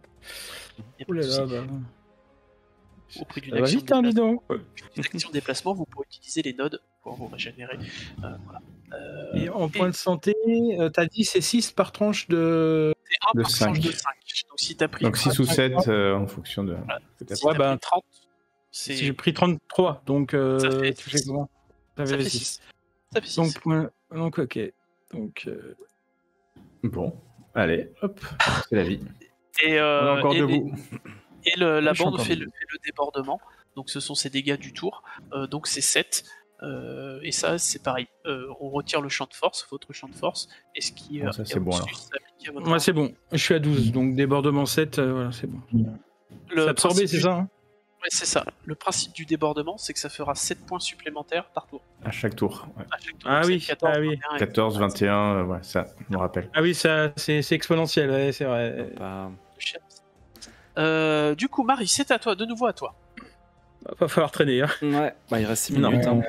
Oh là là, bah... Au prix d'une Ça va action, vite, hein, dis donc. de déplacement, vous pourrez utiliser les nodes pour vous régénérer. Voilà. Et en point de santé, t'as dit c'est 6 par tranche de... C'est 1 De par 5. tranche de 5. Donc si t'as pris Donc 6 ou 7 en fonction de. Voilà. peut-être. Si Ouais, t'as bah, pris 30, c'est... J'ai pris 33, donc Ça fait tu fais six. comment? ça T'avais fait 6. 6. Ça fait 6. Donc ok. Donc Bon, allez, hop, c'est la vie. Et, On est encore debout. Et la Je suis bande encore fait debout. le débordement. Donc ce sont ses dégâts du tour. Donc c'est 7. Et ça, c'est pareil. On retire le champ de force, votre champ de force. Et ce qui Bon, ça, c'est bon, alors. s'applique à votre moi c'est bon, je suis à 12, donc débordement 7, voilà, c'est bon. Le C'est absorbé, principe c'est du- ça hein? Ouais, c'est ça. Le principe du débordement, c'est que ça fera 7 points supplémentaires par tour. À chaque tour. Ouais. À chaque tour. Ah Donc, oui, c'est 14, ah oui. 21, et 14, 21, ouais, ça me rappelle. Ah oui, ça c'est exponentiel, ouais, c'est vrai. Pas... Du coup, Marie, c'est à toi, de nouveau à toi. Va falloir traîner. Hein. Ouais, bah, il reste 6 Non. minutes. Hein.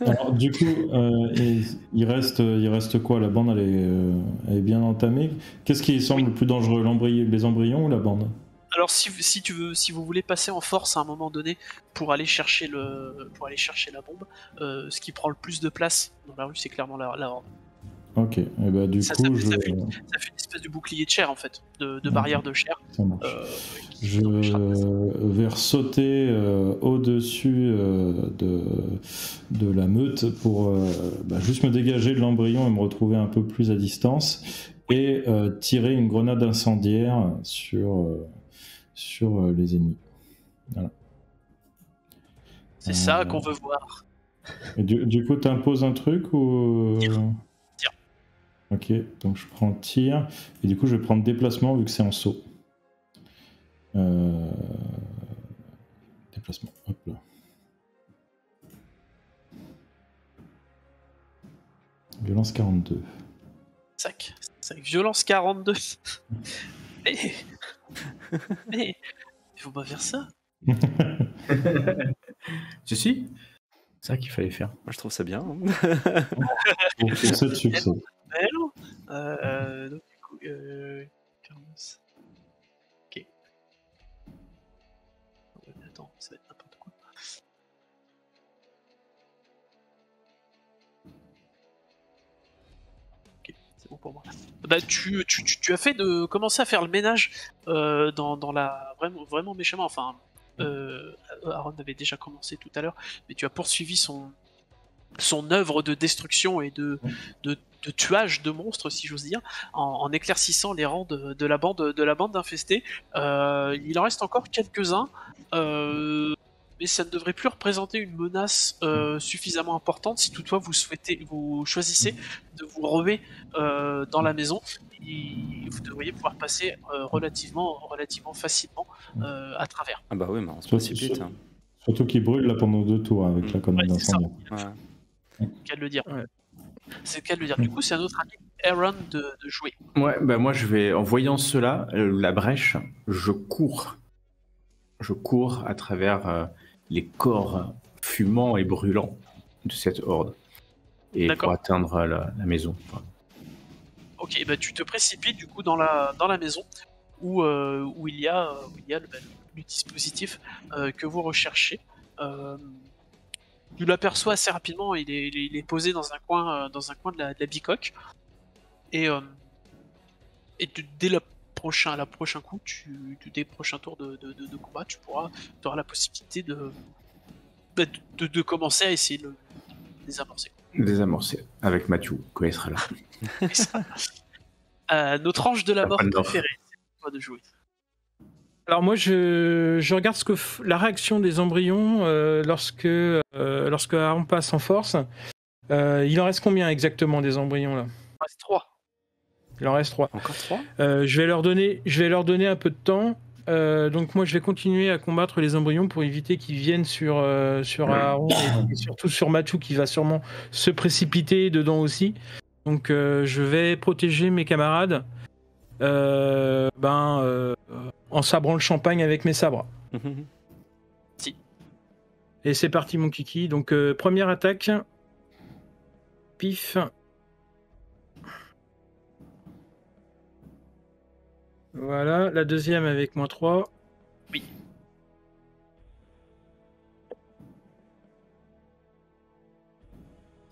Alors, du coup, il reste quoi? La bande, elle est bien entamée. Qu'est-ce qui semble le plus dangereux, les embryons ou la bande? Alors si vous voulez passer en force à un moment donné pour aller chercher la bombe, ce qui prend le plus de place dans la rue, c'est clairement la horde. Ok, et bah du Ça coup, fait une espèce de bouclier de chair en fait, de barrière de chair. ça marche. Qui Je empêchera de passer. vais sauter au-dessus de la meute pour juste me dégager de l'embryon et me retrouver un peu plus à distance. et tirer une grenade incendiaire sur les ennemis. Voilà. C'est ça qu'on veut voir. Et du coup, t'imposes un truc ou... Tir. Ok, donc je prends tir, et du coup je vais prendre déplacement vu que c'est en saut. Déplacement, hop là. Violence 42. Sac. Violence 42. mais... mais... Il faut pas faire ça. Si, c'est ça qu'il fallait faire. Moi, je trouve ça bien. Pour succès de succès. Donc, du coup, 40. Ok. Attends, ça va être n'importe quoi. Ok, c'est bon pour moi. Bah, tu as fait de commencer à faire le ménage dans la vraiment méchamment. Enfin, Aaron avait déjà commencé tout à l'heure, mais tu as poursuivi son œuvre de destruction et de tuage de monstres, si j'ose dire, en éclaircissant les rangs de la bande d'infestés. Il en reste encore quelques-uns, mais ça ne devrait plus représenter une menace suffisamment importante si toutefois vous choisissez de vous ruer dans la maison. Et vous devriez pouvoir passer relativement facilement à travers. Ah bah oui, mais on se précipite. Hein. Surtout qu'il brûle là pendant 2 tours avec la commande Ouais, c'est ça. d'incendie. Ouais. C'est le cas de le dire. Ouais. C'est le cas de le dire. Du coup, c'est à notre ami Aaron de jouer. Ouais, bah moi je vais, en voyant cela, la brèche, je cours. Je cours à travers les corps fumants et brûlants de cette horde. Et D'accord. pour atteindre la maison. Enfin, Ok, bah tu te précipites du coup dans la maison où il y a le dispositif que vous recherchez. Tu l'aperçois assez rapidement, il est posé dans un coin de la bicoque. Et dès le prochain coup, dès le prochain tour de combat, tu auras la possibilité de commencer à essayer de le désamorcer. désamorcé avec Mathieu, quand il sera là. Notre ange de la mort Pas de mort. préféré, c'est toi de jouer. Alors moi, je regarde la réaction des embryons lorsque Aaron passe en force. Il en reste combien exactement des embryons là? Il reste 3. Il en reste 3. Encore 3 Je vais leur donner un peu de temps. Donc moi, je vais continuer à combattre les embryons pour éviter qu'ils viennent sur Aaron et surtout sur Mathieu qui va sûrement se précipiter dedans aussi. Donc je vais protéger mes camarades en sabrant le champagne avec mes sabres. Si. Et c'est parti mon kiki. Donc première attaque. Pif. Voilà, la deuxième avec -3. Oui.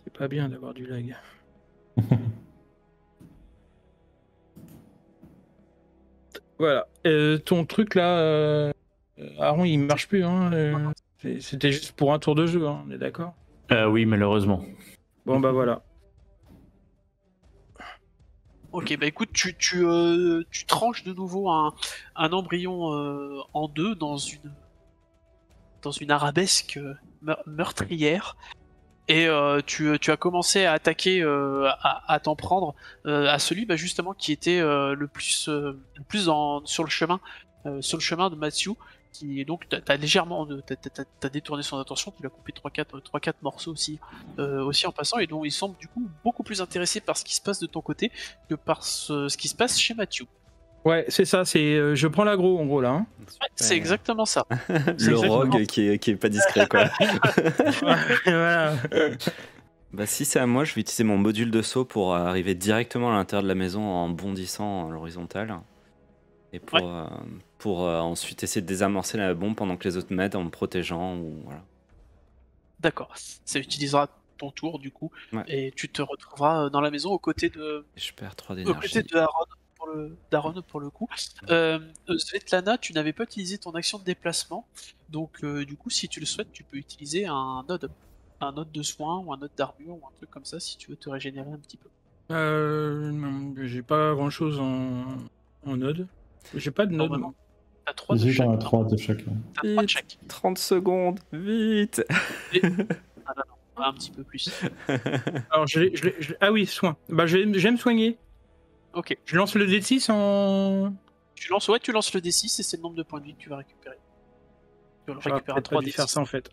C'est pas bien d'avoir du lag. Voilà. Ton truc là, Aaron, il marche plus. Hein, c'était juste pour un tour de jeu, hein, on est d'accord? Oui, malheureusement. Bon bah voilà. Ok, bah écoute, tu tranches de nouveau un embryon en deux dans une arabesque meurtrière. Et tu as commencé à attaquer, à t'en prendre à celui justement qui était le plus sur le chemin de Matthew, qui donc t'as légèrement t'as détourné son attention, tu l'as coupé 3-4 morceaux aussi en passant, et donc il semble du coup beaucoup plus intéressé par ce qui se passe de ton côté que par ce qui se passe chez Matthew. Ouais, c'est ça, c'est je prends l'aggro en gros là. Hein. Ouais, c'est exactement ça. Le rogue qui est pas discret, quoi. Voilà. Bah, si c'est à moi, je vais utiliser mon module de saut pour arriver directement à l'intérieur de la maison en bondissant à l'horizontale. Et pour ensuite essayer de désamorcer la bombe pendant que les autres m'aident en me protégeant. Voilà. D'accord. Ça utilisera ton tour du coup, Ouais. et tu te retrouveras dans la maison aux côtés de Je perds 3 aux côtés d'énergie. d'Aaron pour le coup. Svetlana, tu n'avais pas utilisé ton action de déplacement, donc du coup, si tu le souhaites, tu peux utiliser un node de soin ou un node d'armure ou un truc comme ça si tu veux te régénérer un petit peu. Non, j'ai pas grand chose en node. J'ai pas de node. Normalement. T'as 3 de Vas-y, chaque. t'en as 3 de chacun. T'as 3 de chaque. 30 secondes, vite. Ah non, non, un petit peu plus. Alors, ah oui, soin. Bah, je vais me soigner. Ok. Je lance le D6 en. Tu lances le D6 et c'est le nombre de points de vie que tu vas récupérer. Tu vas J'aurais récupérer peut-être pas 3 dû D6. faire ça en fait.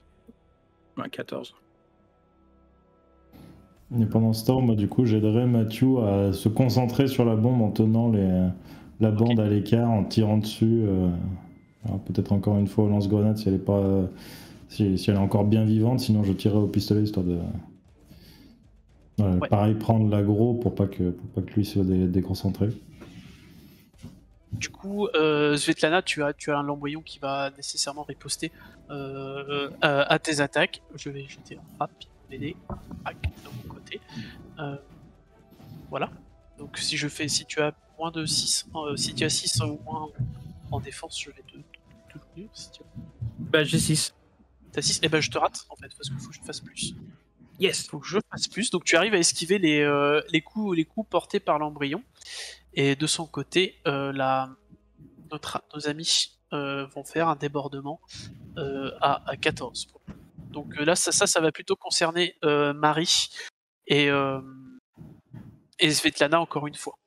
Ouais, 14. Et pendant ce temps, moi, du coup, j'aiderais Mathieu à se concentrer sur la bombe en tenant la bande à l'écart, en tirant dessus. Alors, peut-être encore une fois au lance-grenade si elle est pas, si elle est encore bien vivante, sinon je tirerai au pistolet histoire de. Voilà, Ouais. Pareil, prendre l'aggro pour pas que lui soit déconcentré. Du coup, Svetlana, tu as un Lambrion qui va nécessairement riposter à tes attaques. Je vais jeter un rapide BD de mon côté. Voilà. Donc si tu as moins de 6, si tu as 6 ou moins en défense, je vais te le dire. Si tu as... Bah, j'ai 6. T'as 6, et ben je te rate en fait, parce qu'il faut que je fasse plus. Yes. Faut que je fasse plus. Donc tu arrives à esquiver les coups portés par l'embryon. Et de son côté, nos amis vont faire un débordement à 14. Donc là, ça va plutôt concerner Marie et Svetlana encore une fois.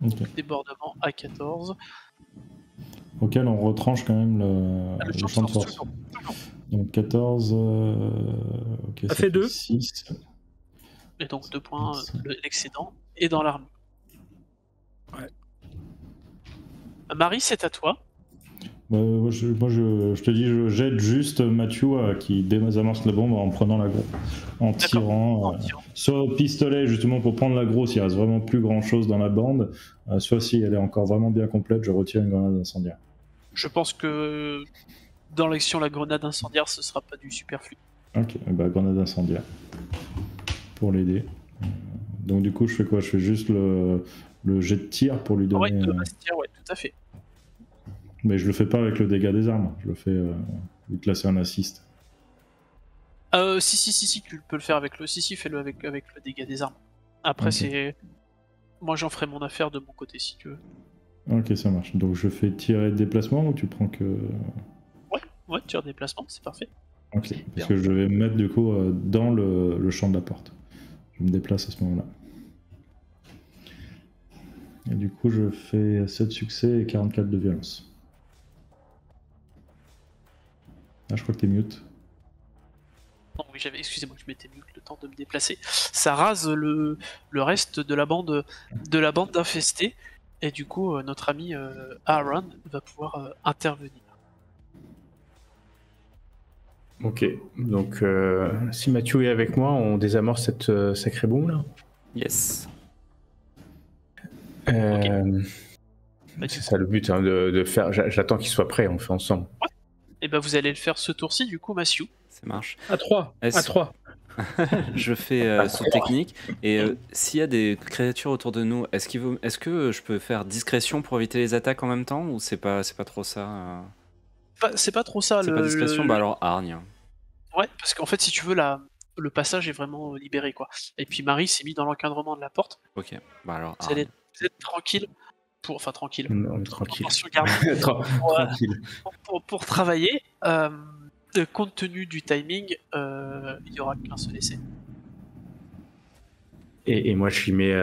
Ok. Débordement à 14. Auquel on retranche quand même le champ de force. toujours. Donc 14. Ok, Ça fait 2. 6. Et donc 2 points l'excédent et dans l'armure. Ouais. Marie, c'est à toi. Moi, je te dis, j'aide juste Mathieu qui désamorce la bombe en prenant l'aggro. En tirant, soit au pistolet justement pour prendre l'aggro s'il reste vraiment plus grand chose dans la bande, soit si elle est encore vraiment bien complète, je retire une grenade incendiaire. Je pense que dans l'action, la grenade incendiaire, ce sera pas du superflu. Ok, bah grenade incendiaire. Pour l'aider. Donc du coup, je fais quoi? Je fais juste le jet de tir pour lui donner. Ouais, de Bastia, ouais, tout à fait. Mais je le fais pas avec le dégât des armes, je le fais vu que là c'est un assist. Si, tu peux le faire avec le. Si, fais-le avec le dégât des armes. Après, Ok. c'est. Moi, j'en ferai mon affaire de mon côté si tu veux. Ok, ça marche. Donc je fais tirer de déplacement ou tu prends que. Ouais, tir déplacement, c'est parfait. Ok, parce que je vais me mettre du coup dans le champ de la porte. Je me déplace à ce moment-là. Et du coup, je fais 7 succès et 44 de violence. Ah, je crois que t'es mute. Non, oui, excusez-moi, je m'étais mute le temps de me déplacer. Ça rase le reste de la bande d'infestés. Et du coup, notre ami Aaron va pouvoir intervenir. Ok, donc si Mathieu est avec moi, on désamorce cette sacrée bombe là. Yes. C'est ça le but, hein, de faire. J'attends qu'il soit prêt, on fait ensemble. Et ben vous allez le faire ce tour-ci, du coup, Mathieu. Ça marche. À 3. À 3. Je fais sous technique. Et s'il y a des créatures autour de nous, est-ce que je peux faire discrétion pour éviter les attaques en même temps ou c'est pas trop ça C'est pas trop ça. C'est pas discrétion, bah alors hargne. Ouais, parce qu'en fait, si tu veux, le passage est vraiment libéré, quoi. Et puis Marie s'est mis dans l'encadrement de la porte. Ok, bah alors Vous allez hargne. être tranquille. Enfin, tranquille. Non, tranquille. Attention, gardez. Tranquille. Pour travailler, compte tenu du timing, il y aura qu'un seul essai. Et moi, je lui mets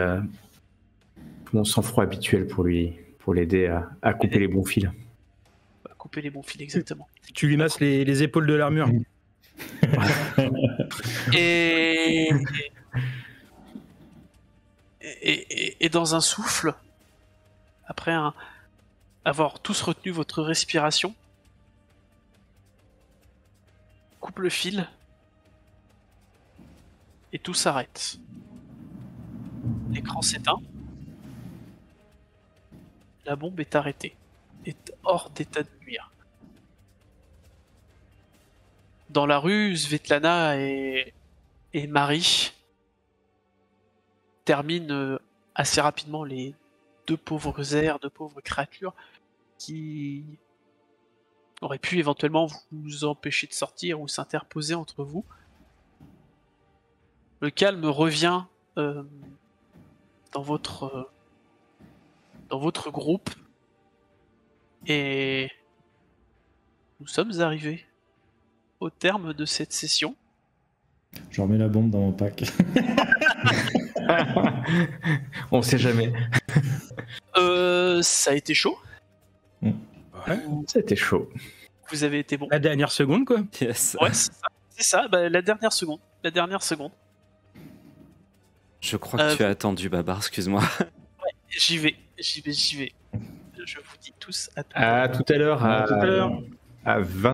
mon sang-froid habituel pour l'aider à couper les bons fils. Couper les bons fils, exactement. Tu lui masses les épaules de l'armure. Et dans un souffle, après avoir tous retenu votre respiration, coupe le fil et tout s'arrête. L'écran s'éteint. La bombe est arrêtée. Est hors d'état de nuire. Dans la rue, Svetlana et Marie terminent assez rapidement les deux pauvres créatures qui auraient pu éventuellement vous empêcher de sortir ou s'interposer entre vous. Le calme revient dans votre groupe. Et nous sommes arrivés au terme de cette session. Je remets la bombe dans mon pack. On sait jamais. Ça a été chaud. Ouais. C'était chaud. Vous avez été bon. La dernière seconde, quoi. Yes. Ouais, c'est ça. Bah, la dernière seconde. Je crois que tu as attendu, Babar, excuse-moi. J'y vais. Je vous dis tous à tout. À tout à l'heure. À tout à l'heure. À 20.